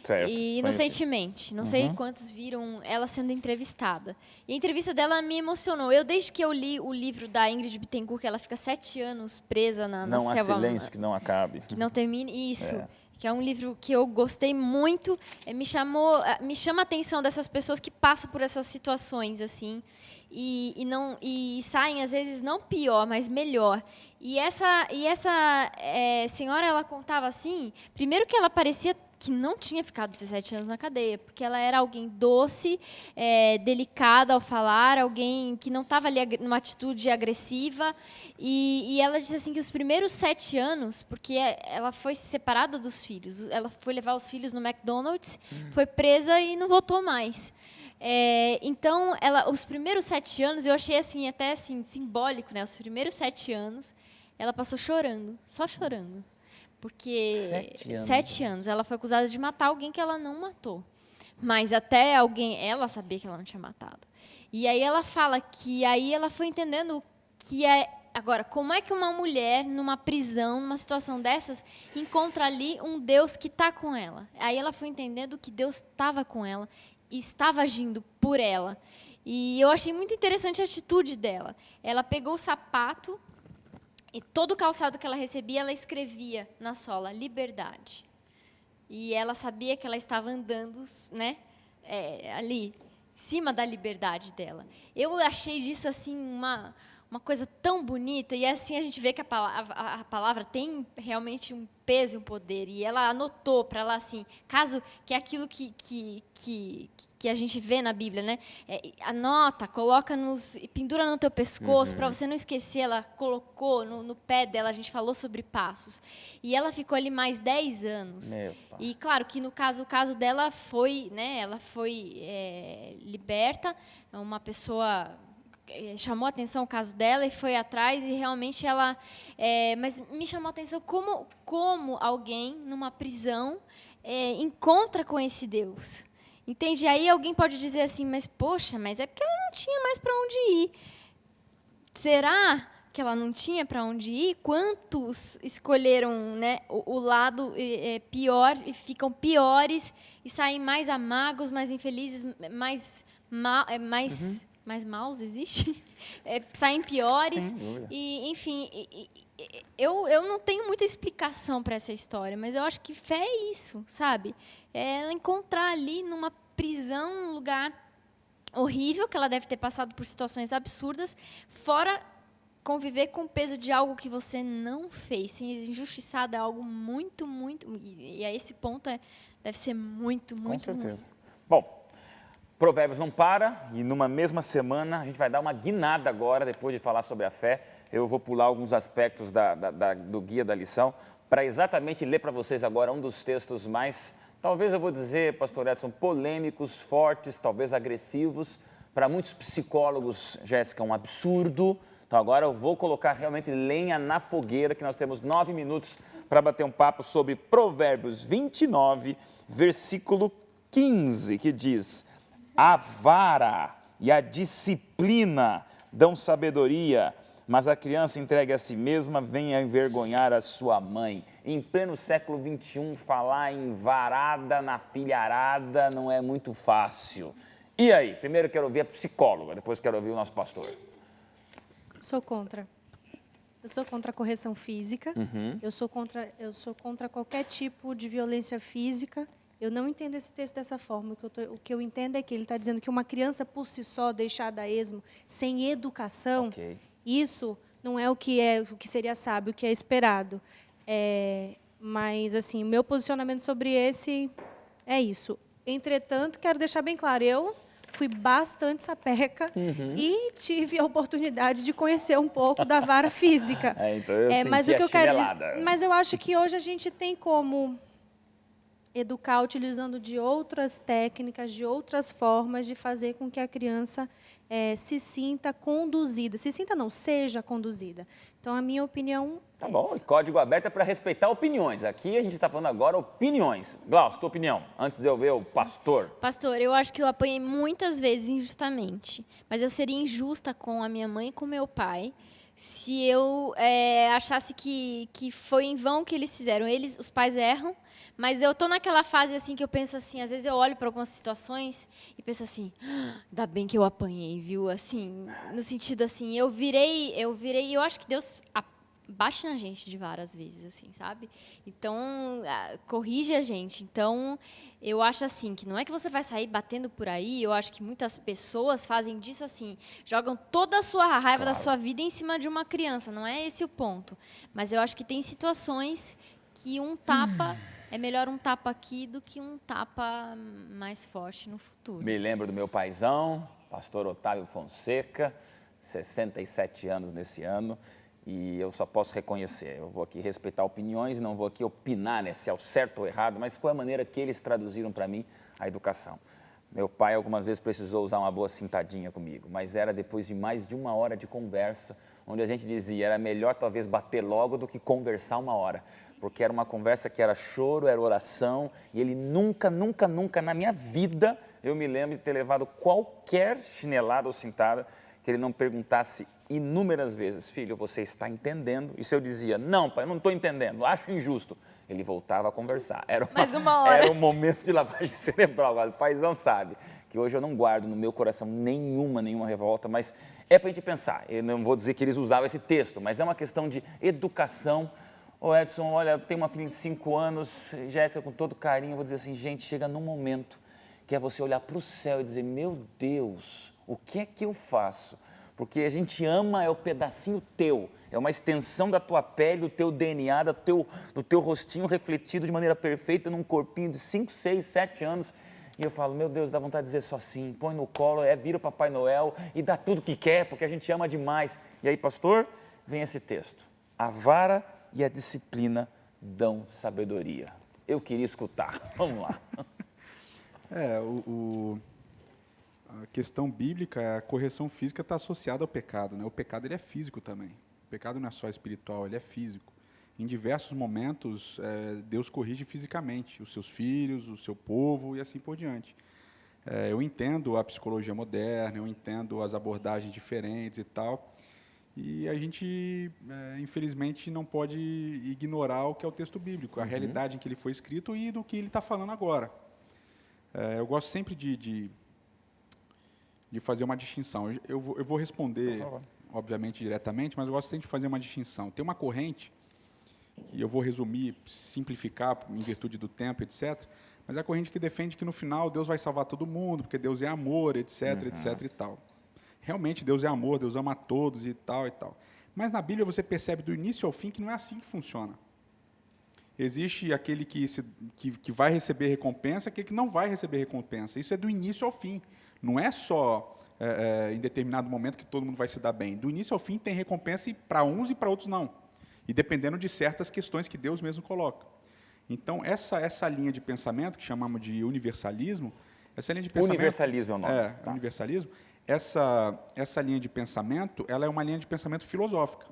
Certo. E inocentemente, não sei quantos viram ela sendo entrevistada. E a entrevista dela me emocionou. Desde que eu li o livro da Ingrid Bittencourt, que ela fica 7 anos presa na Não há selva, silêncio que não acabe. que não termine isso. Que é um livro que eu gostei muito, me chama a atenção dessas pessoas que passam por essas situações assim e saem às vezes não pior, mas melhor. E essa senhora, ela contava assim, primeiro que ela parecia que não tinha ficado 17 anos na cadeia, porque ela era alguém doce, delicada ao falar, alguém que não estava ali numa atitude agressiva. E ela disse assim que os primeiros 7 anos, porque ela foi separada dos filhos, ela foi levar os filhos no McDonald's, foi presa e não voltou mais. Então, os primeiros 7 anos, eu achei assim, até assim, simbólico, né? Os primeiros 7 anos, ela passou chorando, só chorando. Porque 7 anos, ela foi acusada de matar alguém que ela não matou. Mas até ela sabia que ela não tinha matado. E aí ela fala que aí ela foi entendendo que Agora, como é que uma mulher, numa prisão, numa situação dessas, encontra ali um Deus que está com ela? Aí ela foi entendendo que Deus estava com ela e estava agindo por ela. E eu achei muito interessante a atitude dela. Ela pegou o sapato e todo o calçado que ela recebia, ela escrevia na sola, liberdade. E ela sabia que ela estava andando, né, ali, em cima da liberdade dela. Eu achei disso assim uma coisa tão bonita, e assim a gente vê que a palavra tem realmente um peso e um poder, e ela anotou para ela assim, caso que é aquilo que a gente vê na Bíblia, né? Anota, coloca pendura no teu pescoço, para você não esquecer. Ela colocou no pé dela, a gente falou sobre passos, e ela ficou ali mais 10 anos. E claro que no caso, o caso dela foi, né? Ela foi liberta, uma pessoa chamou a atenção o caso dela e foi atrás, e realmente ela... mas me chamou a atenção como alguém, numa prisão, encontra com esse Deus. Entende? Aí alguém pode dizer assim, mas poxa, mas é porque ela não tinha mais para onde ir. Será que ela não tinha para onde ir? Quantos escolheram, né, o lado pior e ficam piores e saem mais amargos, mais infelizes, mais maus, existe? Saem piores. E, enfim, eu não tenho muita explicação para essa história, mas eu acho que fé é isso, sabe? É ela encontrar ali numa prisão, um lugar horrível, que ela deve ter passado por situações absurdas, fora conviver com o peso de algo que você não fez, ser injustiçada é algo muito, muito... E a esse ponto deve ser muito, muito... Com certeza. Bom, Provérbios não para, e numa mesma semana a gente vai dar uma guinada agora, depois de falar sobre a fé. Eu vou pular alguns aspectos do guia da lição, para exatamente ler para vocês agora um dos textos mais, talvez eu vou dizer, pastor Edson, polêmicos, fortes, talvez agressivos. Para muitos psicólogos, Jéssica, é um absurdo. Então agora eu vou colocar realmente lenha na fogueira, que nós temos 9 minutos para bater um papo sobre Provérbios 29, versículo 15, que diz: a vara e a disciplina dão sabedoria, mas a criança entregue a si mesma vem a envergonhar a sua mãe. Em pleno século XXI, falar em varada na filharada não é muito fácil. E aí? Primeiro eu quero ouvir a psicóloga, depois quero ouvir o nosso pastor. Sou contra. Eu sou contra a correção física. Eu sou contra qualquer tipo de violência física. Eu não entendo esse texto dessa forma. O que eu entendo é que ele está dizendo que uma criança por si só, deixada a esmo, sem educação, isso não é o que seria sábio, o que é esperado. Mas, assim, o meu posicionamento sobre esse é isso. Entretanto, quero deixar bem claro, eu fui bastante sapeca e tive a oportunidade de conhecer um pouco da vara física. Então eu mas senti o que a eu quero chinelada. dizer, mas eu acho que hoje a gente tem como educar utilizando de outras técnicas, de outras formas de fazer com que a criança se sinta conduzida. Se sinta não, seja conduzida. Então, a minha opinião Tá bom, e código aberto é para respeitar opiniões. Aqui a gente está falando agora opiniões. Glaucio, tua opinião, antes de eu ver o pastor. Pastor, eu acho que eu apanhei muitas vezes injustamente, mas eu seria injusta com a minha mãe e com meu pai se eu achasse que foi em vão que eles fizeram. Os pais erram, mas eu tô naquela fase assim que eu penso assim, às vezes eu olho para algumas situações e penso assim, ainda bem que eu apanhei, viu? Assim, no sentido assim, eu virei, eu acho que Deus bate na gente de várias vezes, assim, sabe? Então, corrige a gente. Então, eu acho assim, que não é que você vai sair batendo por aí, eu acho que muitas pessoas fazem disso assim, jogam toda a sua raiva da sua vida em cima de uma criança, não é esse o ponto. Mas eu acho que tem situações que um tapa, é melhor um tapa aqui do que um tapa mais forte no futuro. Me lembro do meu paizão, pastor Otávio Fonseca, 67 anos nesse ano. E eu só posso reconhecer, eu vou aqui respeitar opiniões, não vou aqui opinar, né, se é o certo ou errado, mas foi a maneira que eles traduziram para mim a educação. Meu pai algumas vezes precisou usar uma boa cintadinha comigo, mas era depois de mais de 1 hora de conversa, onde a gente dizia, era melhor talvez bater logo do que conversar 1 hora, porque era uma conversa que era choro, era oração, e ele nunca na minha vida, eu me lembro de ter levado qualquer chinelada ou cintada que ele não perguntasse inúmeras vezes, filho, você está entendendo? E se eu dizia, não, pai, eu não estou entendendo, acho injusto, ele voltava a conversar. Mais uma hora. Era um momento de lavagem cerebral. O paizão sabe que hoje eu não guardo no meu coração nenhuma revolta, mas é para a gente pensar. Eu não vou dizer que eles usavam esse texto, mas é uma questão de educação. Ô Edson, olha, eu tenho uma filha de 5 anos, Jéssica, com todo carinho, eu vou dizer assim, gente, chega num momento que é você olhar para o céu e dizer, meu Deus, o que é que eu faço? Porque a gente ama é o pedacinho teu, é uma extensão da tua pele, do teu DNA, do teu rostinho refletido de maneira perfeita num corpinho de 5, 6, 7 anos. E eu falo, meu Deus, dá vontade de dizer só assim, põe no colo, vira o Papai Noel e dá tudo que quer, porque a gente ama demais. E aí, pastor, vem esse texto. A vara e a disciplina dão sabedoria. Eu queria escutar. Vamos lá. A questão bíblica, a correção física está associada ao pecado, né? O pecado ele é físico também. O pecado não é só espiritual, ele é físico. Em diversos momentos, Deus corrige fisicamente os seus filhos, o seu povo e assim por diante. Eu entendo a psicologia moderna, eu entendo as abordagens diferentes e tal, e a gente, infelizmente, não pode ignorar o que é o texto bíblico, a realidade em que ele foi escrito e do que ele está falando agora. Eu gosto sempre de fazer uma distinção. Eu vou responder, obviamente, diretamente, mas eu gosto sempre de fazer uma distinção. Tem uma corrente, que eu vou resumir, simplificar, em virtude do tempo, etc., mas é a corrente que defende que, no final, Deus vai salvar todo mundo, porque Deus é amor, etc., etc. e tal. Realmente, Deus é amor, Deus ama a todos e tal e tal. Mas na Bíblia você percebe do início ao fim que não é assim que funciona. Existe aquele que vai receber recompensa, aquele que não vai receber recompensa. Isso é do início ao fim. Não é só em determinado momento que todo mundo vai se dar bem. Do início ao fim tem recompensa para uns e para outros não. E dependendo de certas questões que Deus mesmo coloca. Então, essa linha de pensamento, que chamamos de universalismo, essa linha de pensamento... Universalismo é o nome. Tá. Universalismo. Essa linha de pensamento, ela é uma linha de pensamento filosófica.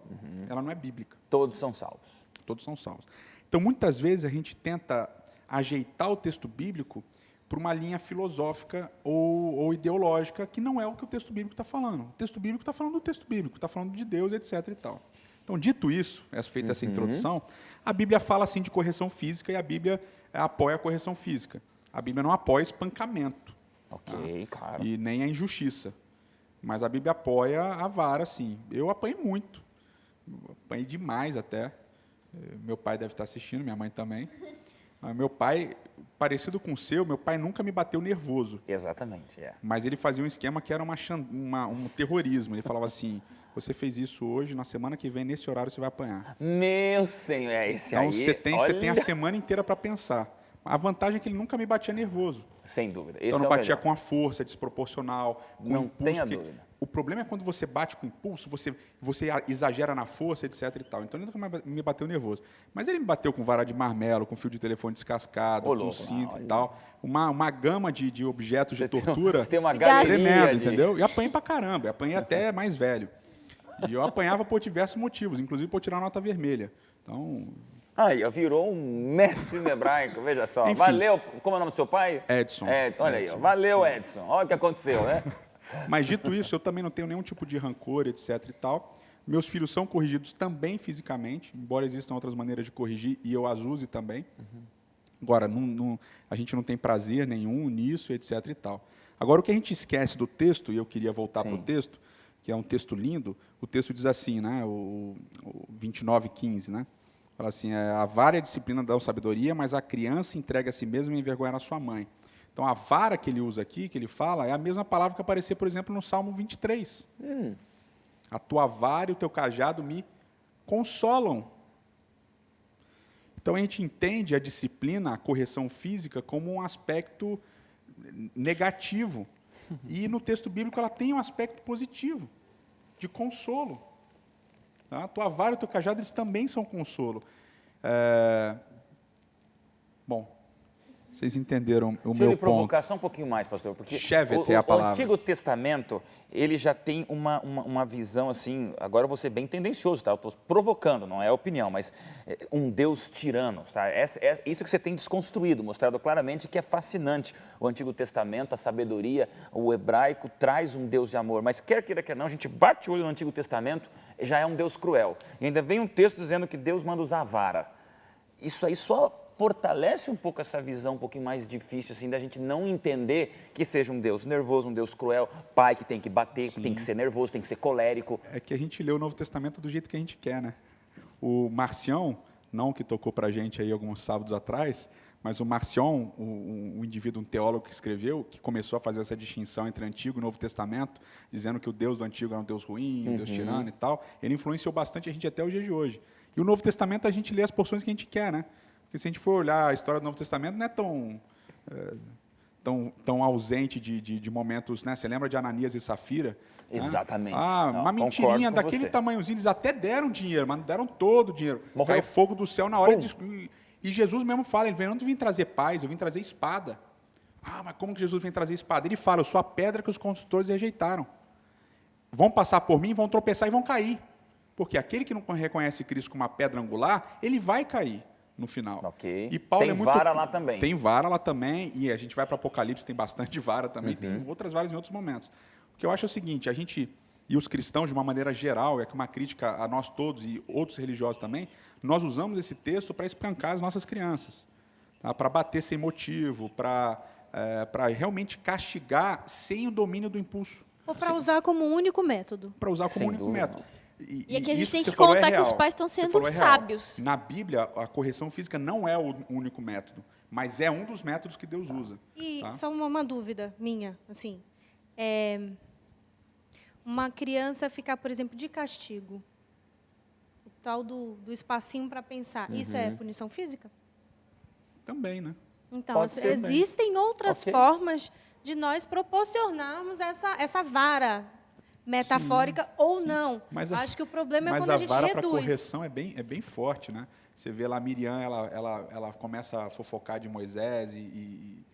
Ela não é bíblica. Todos são salvos. Todos são salvos. Então, muitas vezes, a gente tenta ajeitar o texto bíblico para uma linha filosófica ou ideológica, que não é o que o texto bíblico está falando. O texto bíblico está falando do texto bíblico, está falando de Deus, etc. e tal. Então, dito isso, feita essa introdução, a Bíblia fala assim de correção física e a Bíblia apoia a correção física. A Bíblia não apoia espancamento. Ok, claro. E nem a injustiça. Mas a Bíblia apoia a vara, sim. Eu apanhei muito. Apanhei demais até. Meu pai deve estar assistindo, minha mãe também. Meu pai, parecido com o seu, meu pai nunca me bateu nervoso. Exatamente, Mas ele fazia um esquema que era um terrorismo. Ele falava assim, você fez isso hoje, na semana que vem, nesse horário, você vai apanhar. Meu Senhor, esse então, aí... Então, você tem a semana inteira para pensar. A vantagem é que ele nunca me batia nervoso. Sem dúvida. Então, não batia com a força desproporcional, com não impulso. Tenha dúvida. O problema é quando você bate com impulso, você exagera na força, etc. e tal. Então, ele nunca me bateu nervoso. Mas ele me bateu com vara de marmelo, com fio de telefone descascado, com cinto e tal. Uma gama de objetos de tortura. Você tem uma galeria tremendo, entendeu? E apanhei pra caramba. Apanhei até mais velho. E eu apanhava por diversos motivos, inclusive por tirar nota vermelha. Então... Aí, virou um mestre no hebraico, veja só. Enfim. Valeu, como é o nome do seu pai? Edson. Olha aí, valeu, Edson. Olha o que aconteceu, né? Mas, dito isso, eu também não tenho nenhum tipo de rancor, etc. e tal. Meus filhos são corrigidos também fisicamente, embora existam outras maneiras de corrigir, e eu as use também. Agora, a gente não tem prazer nenhum nisso, etc. e tal. Agora, o que a gente esquece do texto, e eu queria voltar para o texto, que é um texto lindo, o texto diz assim, né, o 29:15, né? Fala assim, a vara e a disciplina dão sabedoria, mas a criança entrega a si mesma e envergonha a sua mãe. Então, a vara que ele usa aqui, que ele fala, é a mesma palavra que aparecia, por exemplo, no Salmo 23. A tua vara e o teu cajado me consolam. Então, a gente entende a disciplina, a correção física, como um aspecto negativo. E, no texto bíblico, ela tem um aspecto positivo, de consolo. Tá? A tua vara e o teu cajado, eles também são consolo. Bom, Vocês entenderam o Deixa eu meu lhe ponto. provocar só um pouquinho mais, pastor, porque Chevet é a o palavra. Antigo Testamento, ele já tem uma visão assim, agora eu vou ser bem tendencioso, tá? Eu estou provocando, não é opinião, mas um Deus tirano, tá? É isso que você tem desconstruído, mostrado claramente que é fascinante. O Antigo Testamento, a sabedoria, o hebraico traz um Deus de amor, mas quer queira, quer não, a gente bate o olho no Antigo Testamento, já é um Deus cruel. E ainda vem um texto dizendo que Deus manda usar a vara. Isso aí só fortalece um pouco essa visão um pouquinho mais difícil, assim, da gente não entender que seja um Deus nervoso, um Deus cruel, pai que tem que bater, que tem que ser nervoso, tem que ser colérico. É que a gente lê o Novo Testamento do jeito que a gente quer, né? O Marcion, não que tocou para a gente aí alguns sábados atrás, mas o Marcion, um indivíduo, um teólogo que escreveu, que começou a fazer essa distinção entre Antigo e Novo Testamento, dizendo que o Deus do Antigo era um Deus ruim, um Deus tirano e tal, ele influenciou bastante a gente até o dia de hoje. E o Novo Testamento a gente lê as porções que a gente quer, né? Porque se a gente for olhar a história do Novo Testamento, não é tão ausente de momentos, né? Você lembra de Ananias e Safira? Exatamente. Né? Não, Uma mentirinha concordo com daquele você. tamanhozinho, eles até deram dinheiro, mas não deram todo o dinheiro. Morreu. Caiu fogo do céu na hora. Pum. E Jesus mesmo fala, ele vem, eu não vim trazer paz, eu vim trazer espada. Ah, mas como que Jesus vem trazer espada? Ele fala, eu sou a pedra que os construtores rejeitaram. Vão passar por mim, vão tropeçar e vão cair. Porque aquele que não reconhece Cristo como uma pedra angular, ele vai cair no final. Ok. E Paulo Tem é muito... vara lá também. Tem vara lá também, e a gente vai para Apocalipse, tem bastante vara também, tem outras varas em outros momentos. O que eu acho é o seguinte, a gente, e os cristãos de uma maneira geral, é que uma crítica a nós todos e outros religiosos também, nós usamos esse texto para espancar as nossas crianças, tá? Para bater sem motivo, para realmente castigar sem o domínio do impulso. Ou para usar como único método. Para usar Sem como único dúvida. método. E aqui a gente isso tem você que falou contar que real. os pais estão Você sendo falou real. sábios. Na Bíblia, a correção física não é o único método, mas é um dos métodos que Deus usa. E tá? só uma dúvida minha, assim, uma criança ficar, por exemplo, de castigo, o tal do espacinho para pensar, isso é punição física? Também, né? Então, Pode ser também. existem outras Ok. formas de nós proporcionarmos essa vara metafórica ou não. Mas Acho que o problema é mas quando a gente vara para reduz. correção é bem forte, né? Você vê lá a Miriam, ela começa a fofocar de Moisés e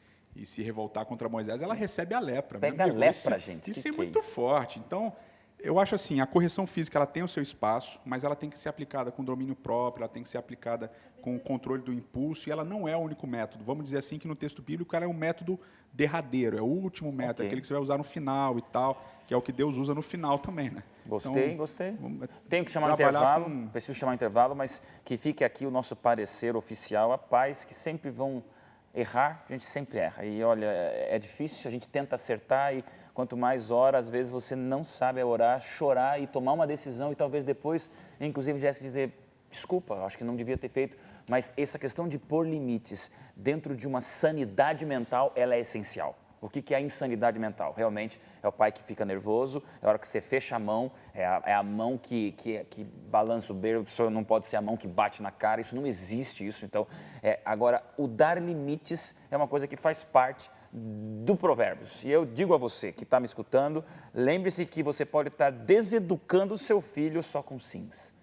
se revoltar contra Moisés, ela recebe a lepra. Pega meu amigo. a lepra, Isso- gente, Isso que é é muito isso? forte. Então, eu acho assim, a correção física ela tem o seu espaço, mas ela tem que ser aplicada com domínio próprio, ela tem que ser aplicada com o controle do impulso, e ela não é o único método. Vamos dizer assim que no texto bíblico ela é um método derradeiro, é o último método, Ok. aquele que você vai usar no final e tal, que é o que Deus usa no final também, né? Gostei, Então, gostei. vamos Tenho que chamar um trabalhar intervalo, preciso chamar um intervalo, mas que fique aqui o nosso parecer oficial a pais que sempre vão errar, a gente sempre erra. E olha, é difícil, a gente tenta acertar e quanto mais ora, às vezes você não sabe orar, chorar e tomar uma decisão e talvez depois, inclusive, tivesse que dizer, desculpa, acho que não devia ter feito, mas essa questão de pôr limites dentro de uma sanidade mental, ela é essencial. O que é a insanidade mental? Realmente é o pai que fica nervoso, é a hora que você fecha a mão, é a mão que balança o berço, não pode ser a mão que bate na cara, isso não existe isso. Então, agora, o dar limites é uma coisa que faz parte do Provérbios. E eu digo a você que está me escutando, lembre-se que você pode estar deseducando o seu filho só com sims.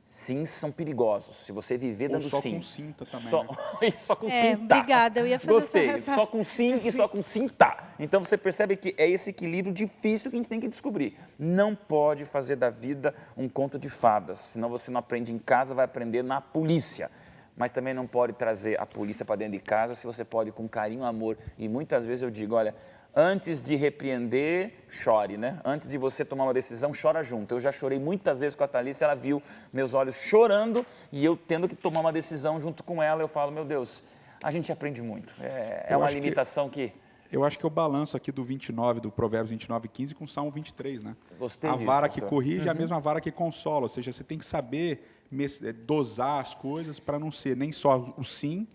Sims são perigosos. Se você viver Ou dando só sim. com cinta também, Só, né? só com sim, tá. Obrigada, eu ia fazer Gostei. essa... Só com sim e só com sim, tá. Então você percebe que é esse equilíbrio difícil que a gente tem que descobrir. Não pode fazer da vida um conto de fadas. Senão você não aprende em casa, vai aprender na polícia. Mas também não pode trazer a polícia para dentro de casa se você pode com carinho, amor. E muitas vezes eu digo, olha, antes de repreender, chore, né? Antes de você tomar uma decisão, chora junto. Eu já chorei muitas vezes com a Thalissa, ela viu meus olhos chorando e eu tendo que tomar uma decisão junto com ela. Eu falo, meu Deus, a gente aprende muito. É Eu uma acho que- limitação que... Eu acho que é o balanço aqui do 29, do Provérbios 29:15 com o Salmo 23, né? Gostei A disso, vara que pastor. corrige é a mesma vara que consola, ou seja, você tem que saber dosar as coisas para não ser nem só o sim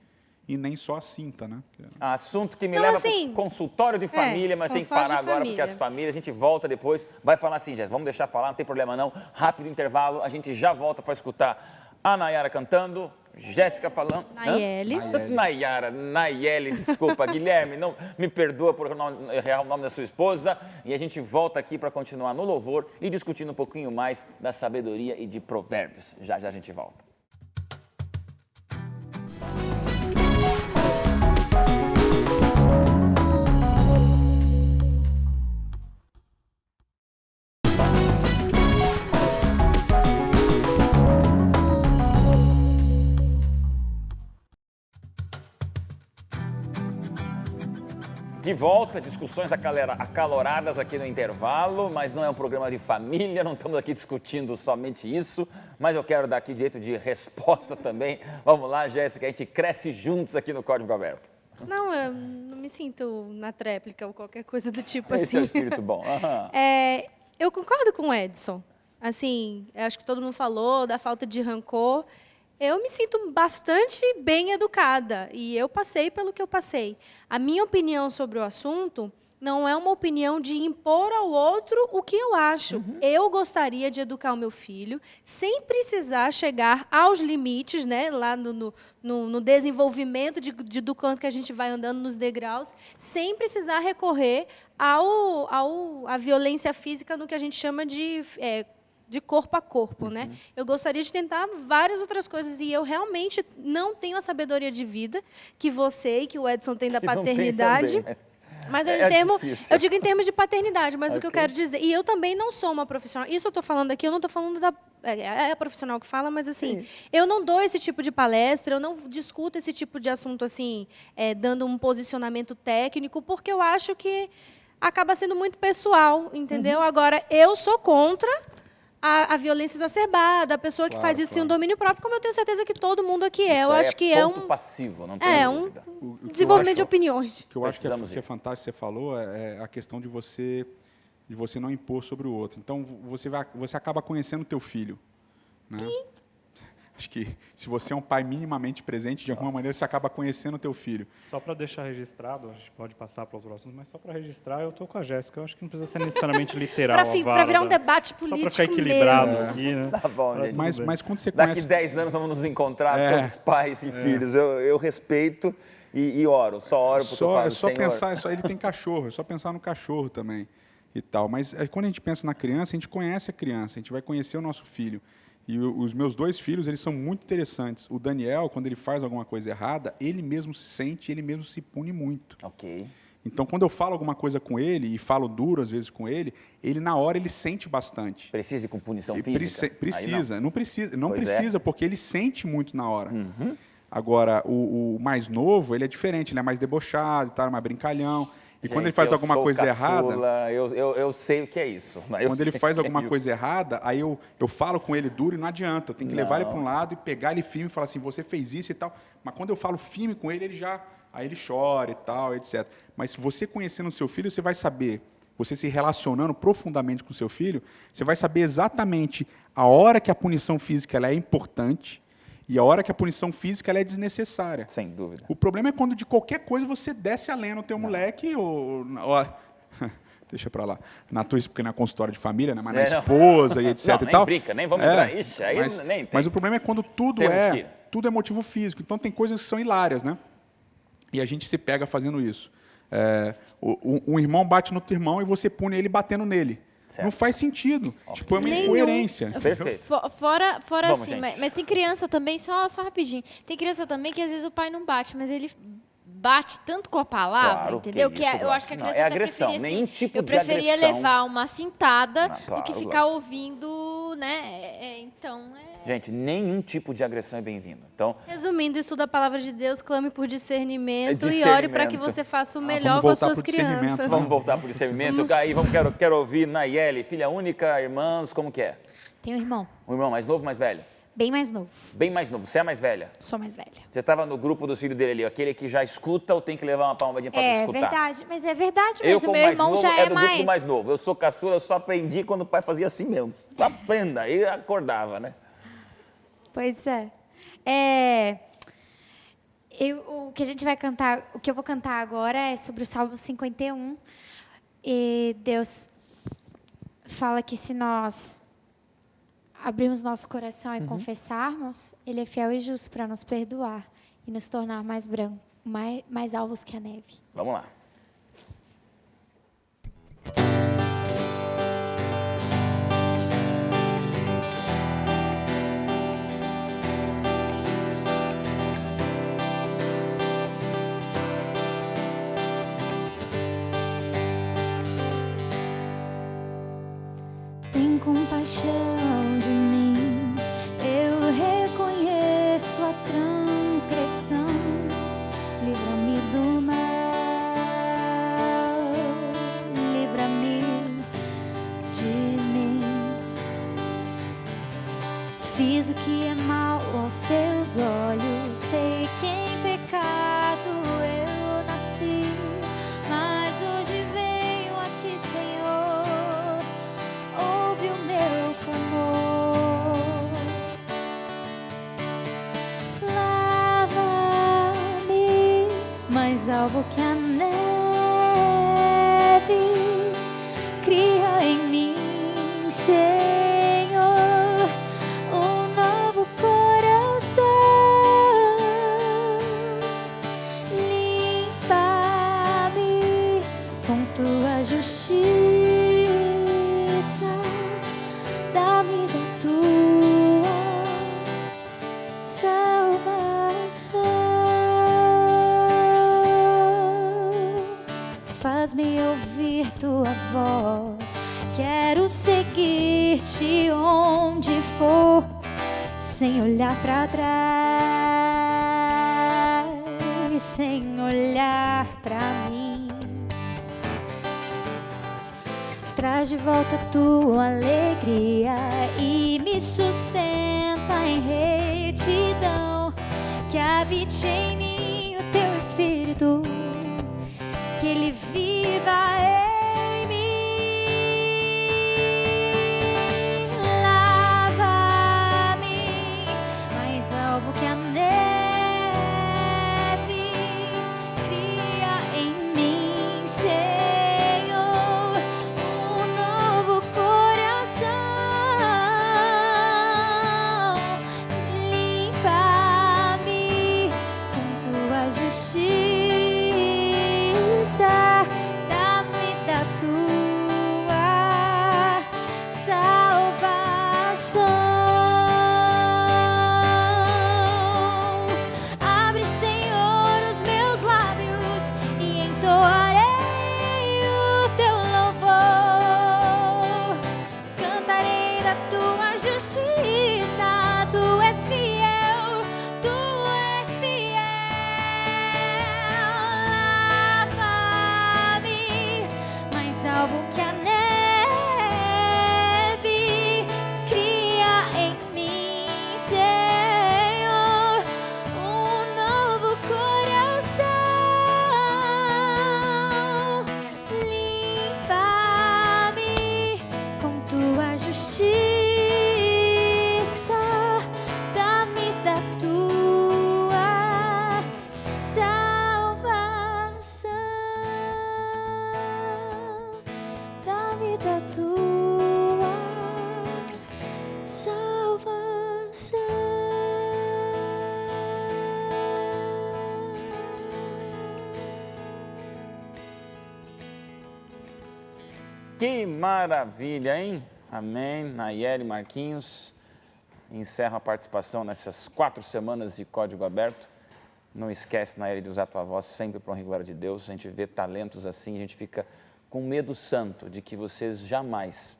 e nem só a cinta, né? Assunto que me Então, leva assim, para consultório de família, mas tem que consultório parar de agora porque família. as famílias, a gente volta depois, vai falar assim, Jéssica, vamos deixar falar, não tem problema não, rápido intervalo, a gente já volta para escutar a Nayara cantando, Jéssica falando... Nayeli. Nayeli, desculpa, Guilherme, não, me perdoa por errar o nome da sua esposa, e a gente volta aqui para continuar no louvor e discutindo um pouquinho mais da sabedoria e de provérbios. Já a gente volta. De volta, discussões acaloradas aqui no intervalo, mas não é um programa de família, não estamos aqui discutindo somente isso, mas eu quero dar aqui direito de resposta também. Vamos lá, Jéssica, a gente cresce juntos aqui no Código Aberto. Não, eu não me sinto na tréplica ou qualquer coisa do tipo Esse assim. é o espírito bom. Aham. Eu concordo com o Edson. Assim, eu acho que todo mundo falou da falta de rancor. Eu me sinto bastante bem educada e eu passei pelo que eu passei. A minha opinião sobre o assunto não é uma opinião de impor ao outro o que eu acho. Eu gostaria de educar o meu filho sem precisar chegar aos limites, né, lá no desenvolvimento do quanto que a gente vai andando nos degraus, sem precisar recorrer à violência física no que a gente chama de corpo a corpo, né? Eu gostaria de tentar várias outras coisas e eu realmente não tenho a sabedoria de vida que você e que o Edson tem da Que não tem paternidade. também, Mas difícil. eu digo em termos de paternidade, mas o que eu Ok. quero dizer... E eu também não sou uma profissional. Isso eu estou falando aqui, eu não estou falando da... É a profissional que fala, mas assim, eu não dou esse tipo de palestra, eu não discuto esse tipo de assunto assim, dando um posicionamento técnico, porque eu acho que acaba sendo muito pessoal, entendeu? Agora, eu sou contra a violência exacerbada, a pessoa que faz isso sem um domínio próprio, como eu tenho certeza que todo mundo aqui é. Isso Eu aí acho que é ponto um... passivo, não tem dúvida. um que eu desenvolvimento de acho- opiniões. O que eu acho que Precisamos que é ir. fantástico que você falou é a questão de você não impor sobre o outro. Então, você acaba conhecendo o teu filho. Né? Sim. Acho que se você é um pai minimamente presente, de alguma maneira, você acaba conhecendo o teu filho. Só para deixar registrado, a gente pode passar para outro assunto, mas só para registrar, eu estou com a Jéssica. Eu acho que não precisa ser necessariamente literal. Para virar um debate Só político para ficar equilibrado mesmo. aqui, né? Tá bom, gente. Mas quando você Daqui conhece... 10 anos vamos nos encontrar, todos pais e filhos. Eu respeito e oro, só oro porque eu falo, É só Senhor... pensar, ele tem cachorro, é só pensar no cachorro também e tal. Mas quando a gente pensa na criança, a gente conhece a criança, a gente vai conhecer o nosso filho. E os meus 2 filhos, eles são muito interessantes. O Daniel, quando ele faz alguma coisa errada, ele mesmo se sente, ele mesmo se pune muito. Ok. Então, quando eu falo alguma coisa com ele, e falo duro às vezes com ele na hora ele sente bastante. Precisa ir com punição Ele física? Aí precisa, não precisa, Pois é. porque ele sente muito na hora. Agora, o mais novo, ele é diferente, ele é mais debochado, tá, mais brincalhão. E quando ele Gente, faz eu alguma sou coisa caçula, errada, eu sei o que é isso. Eu quando ele sei faz o que é alguma isso. coisa errada, aí eu falo com ele duro e não adianta. Eu tenho que levar ele para um lado e pegar ele firme e falar assim, você fez isso e tal. Mas quando eu falo firme com ele, aí ele chora e tal, etc. Mas você conhecendo o seu filho, você vai saber, você se relacionando profundamente com o seu filho, você vai saber exatamente a hora que a punição física ela é importante e a hora que a punição física ela é desnecessária. Sem dúvida. O problema é quando de qualquer coisa você desce a lenha no teu moleque ou deixa pra lá. Porque na consultória de família, né? Mas na Não. esposa e etc Não, e nem tal. brinca, nem vamos entrar. Ixi, aí nem tem. Mas o problema é quando tudo Temos que- tudo é motivo físico. Então tem coisas que são hilárias, né? E a gente se pega fazendo isso. Um irmão bate no outro irmão e você pune ele batendo nele. Certo. Não faz sentido. Tipo, é uma Nenhum. incoerência. Perfeito. Fora Vamos, assim, gente. mas tem criança também, só rapidinho. Tem criança também que às vezes o pai não bate, mas ele bate tanto com a palavra, Claro, entendeu? que isso, eu acho que a não, criança é até agressão, preferia, nenhum assim, tipo eu de preferia agressão. levar uma cintada Não, do claro, que ficar lógico. ouvindo, né? Gente, nenhum tipo de agressão é bem-vindo. Então, Resumindo, estuda a palavra de Deus, clame por discernimento, e Discernimento. ore para que você faça o vamos melhor com as voltar suas pro discernimento, crianças. vamos voltar para o discernimento. Aí, quero ouvir Nayeli, filha única, irmãs, como que é? Tenho um irmão, Um irmão mais novo, mais velho? bem mais novo. Bem mais novo. Você é mais velha? Sou mais velha. Você estava no grupo dos filhos dele ali, aquele que já escuta ou tem que levar uma palmadinha para É escutar? verdade, mas é verdade Eu, mesmo. como Meu mais irmão novo, já é do grupo mais. do mais novo. Eu sou caçula, eu só aprendi quando o pai fazia assim mesmo. Aprenda. Aí acordava, né? Pois é. O que a gente vai cantar, o que eu vou cantar agora é sobre o Salmo 51. E Deus fala que se nós abrirmos nosso coração e confessarmos, Ele é fiel e justo para nos perdoar e nos tornar mais brancos, mais alvos que a neve. Vamos lá. Tem compaixão de mim, eu reconheço a transgressão, livra-me do mal. o que é mal aos teus olhos. Sei que em pecado eu nasci, mas hoje venho a ti, Senhor. Ouve o meu clamor. Lava-me mais alvo que a neve. Cria em mim, Senhor, um novo coração. Limpa-me com tua justiça. Dá-me da tua salvação. Faz-me ouvir tua voz. Quero seguir-te onde for, sem olhar para trás, sem olhar para mim. Traz de volta tua alegria e me sustenta em retidão. Que habite em mim o teu Espírito, que ele viva em mim. Lava-me mais alvo que a neve. Cria em mim, Senhor, um novo coração. Limpa-me com tua justiça. Dá-me da tua salvação. Abre, Senhor, os meus lábios e entoarei o teu louvor. Cantarei da tua justiça. Tu és fiel, tu és fiel. Lava-me mais alvo que a neve. Cria em mim, Senhor, um novo coração. Limpa-me com tua justiça. Dá-me da tua salvação. Dá-me da tua salvação. Que maravilha, hein? Amém. Nayeli, Marquinhos, encerro a participação nessas 4 semanas de Código Aberto. Não esquece, Nayeli, de usar a tua voz sempre para honra e glória de Deus. A gente vê talentos assim, a gente fica com medo santo de que vocês jamais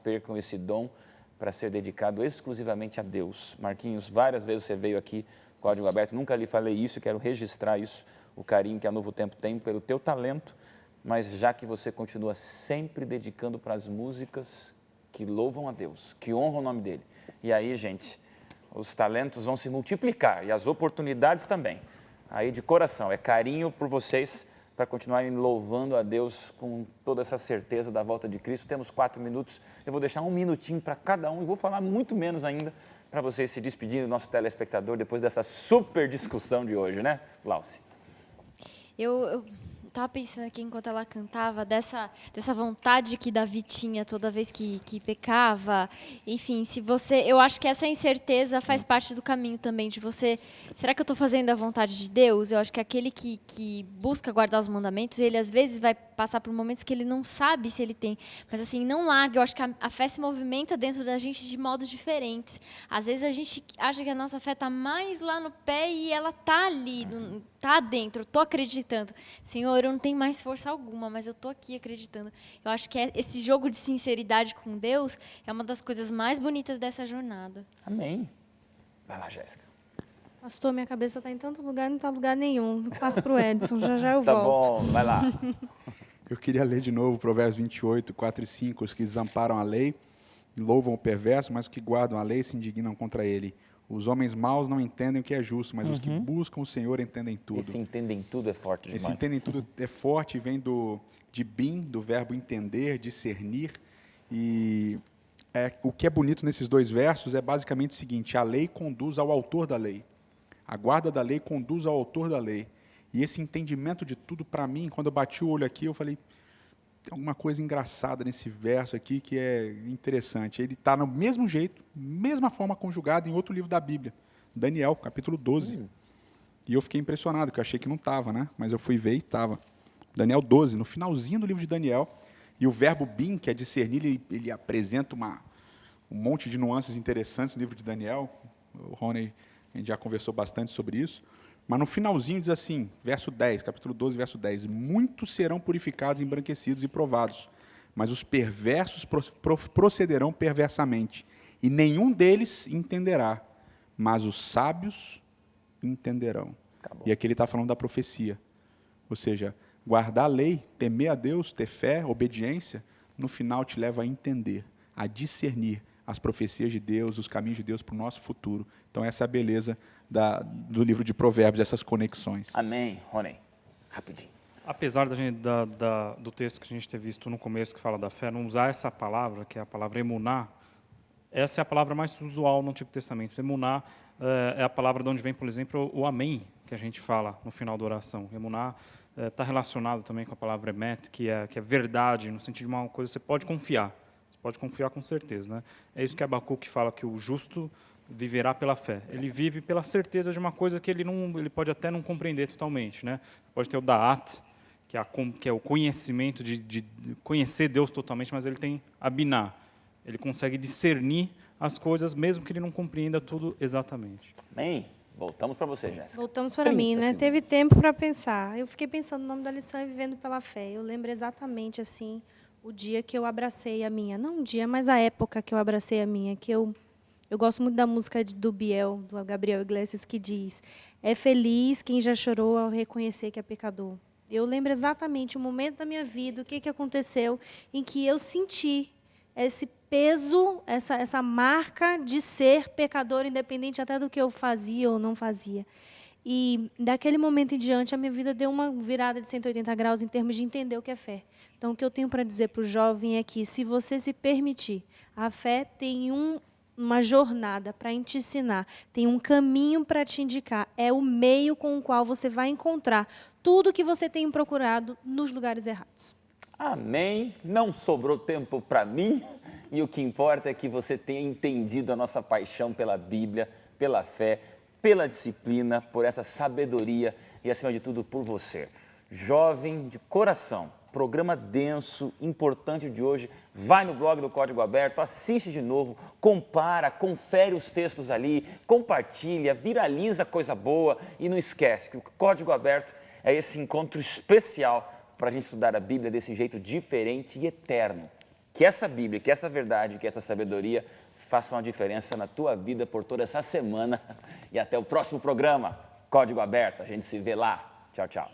percam esse dom para ser dedicado exclusivamente a Deus. Marquinhos, várias vezes você veio aqui, Código Aberto, nunca lhe falei isso, quero registrar isso, o carinho que a Novo Tempo tem pelo teu talento, mas já que você continua sempre dedicando para as músicas que louvam a Deus, que honram o nome dEle. E aí, gente, os talentos vão se multiplicar e as oportunidades também. Aí, de coração, é carinho por vocês para continuarem louvando a Deus com toda essa certeza da volta de Cristo. Temos 4 minutos, eu vou deixar 1 minutinho para cada um e vou falar muito menos ainda para vocês se despedirem do nosso telespectador depois dessa super discussão de hoje, né, Glauci? Eu estava pensando aqui enquanto ela cantava dessa vontade que Davi tinha toda vez que pecava. Enfim, eu acho que essa incerteza faz parte do caminho também de você. Será que eu estou fazendo a vontade de Deus? Eu acho que aquele que busca guardar os mandamentos, ele às vezes vai passar por momentos que ele não sabe se ele tem. Mas assim, não larga. Eu acho que a fé se movimenta dentro da gente de modos diferentes. Às vezes a gente acha que a nossa fé está mais lá no pé e ela está ali, está dentro. Estou acreditando. Senhor, eu não tenho mais força alguma, mas eu estou aqui acreditando. Eu acho que esse jogo de sinceridade com Deus é uma das coisas mais bonitas dessa jornada. Amém. Vai lá, Jéssica. Pastor, minha cabeça está em tanto lugar e não está em lugar nenhum. Passo para o Edson, já eu Tá volto. bom, vai lá. Eu queria ler de novo Provérbios 28, 4 e 5, os que desamparam a lei louvam o perverso, mas os que guardam a lei se indignam contra ele. Os homens maus não entendem o que é justo, mas os que buscam o Senhor entendem tudo. Esse entendem tudo é forte demais. Esse entendem tudo é forte, vem de bin, do verbo entender, discernir. E o que é bonito nesses 2 versos é basicamente o seguinte: a lei conduz ao autor da lei. A guarda da lei conduz ao autor da lei. E esse entendimento de tudo, para mim, quando eu bati o olho aqui, eu falei, tem alguma coisa engraçada nesse verso aqui que é interessante. Ele está no mesmo jeito, mesma forma conjugado em outro livro da Bíblia, Daniel, capítulo 12. E eu fiquei impressionado, porque eu achei que não estava, né? Mas eu fui ver e estava. Daniel 12, no finalzinho do livro de Daniel. E o verbo bin, que é discernir, ele apresenta um monte de nuances interessantes no livro de Daniel. O Rony, a gente já conversou bastante sobre isso. Mas no finalzinho diz assim, verso 10, capítulo 12, verso 10, muitos serão purificados, embranquecidos e provados, mas os perversos procederão perversamente, e nenhum deles entenderá, mas os sábios entenderão. Acabou. E aqui ele está falando da profecia, ou seja, guardar a lei, temer a Deus, ter fé, obediência, no final te leva a entender, a discernir as profecias de Deus, os caminhos de Deus para o nosso futuro. Então essa é a beleza do livro de Provérbios, essas conexões. Amém, Rony. Rapidinho. Apesar do texto que a gente ter visto no começo, que fala da fé, não usar essa palavra, que é a palavra emuná, essa é a palavra mais usual no Antigo Testamento. Emuná é a palavra de onde vem, por exemplo, o amém, que a gente fala no final da oração. Emuná está relacionado também com a palavra emet, que é verdade, no sentido de uma coisa que você pode confiar. Você pode confiar com certeza, né? É isso que Abacuque fala, que o justo viverá pela fé. Ele vive pela certeza de uma coisa que ele pode até não compreender totalmente, né? Pode ter o da'at, que é o conhecimento de conhecer Deus totalmente, mas ele tem a biná. Ele consegue discernir as coisas, mesmo que ele não compreenda tudo exatamente. Amém. Voltamos para você, Jéssica. Voltamos para mim, né? Teve tempo para pensar. Eu fiquei pensando, o nome da lição é Vivendo pela Fé. Eu lembro exatamente, assim, o dia que eu abracei a minha. Não um dia, mas a época que eu abracei a minha, que eu gosto muito da música do Biel, do Gabriel Iglesias, que diz: é feliz quem já chorou ao reconhecer que é pecador. Eu lembro exatamente o momento da minha vida, o que aconteceu, em que eu senti esse peso, essa marca de ser pecador, independente até do que eu fazia ou não fazia. E daquele momento em diante, a minha vida deu uma virada de 180 graus em termos de entender o que é fé. Então, o que eu tenho para dizer para o jovem é que, se você se permitir, a fé tem uma jornada para te ensinar, tem um caminho para te indicar, é o meio com o qual você vai encontrar tudo que você tem procurado nos lugares errados. Amém. Não sobrou tempo para mim, e o que importa é que você tenha entendido a nossa paixão pela Bíblia, pela fé, pela disciplina, por essa sabedoria e, acima de tudo, por você. Jovem de coração, programa denso, importante de hoje. Vai no blog do Código Aberto, assiste de novo, compara, confere os textos ali, compartilha, viraliza coisa boa e não esquece que o Código Aberto é esse encontro especial para a gente estudar a Bíblia desse jeito diferente e eterno. Que essa Bíblia, que essa verdade, que essa sabedoria façam a diferença na tua vida por toda essa semana. E até o próximo programa, Código Aberto. A gente se vê lá. Tchau, tchau.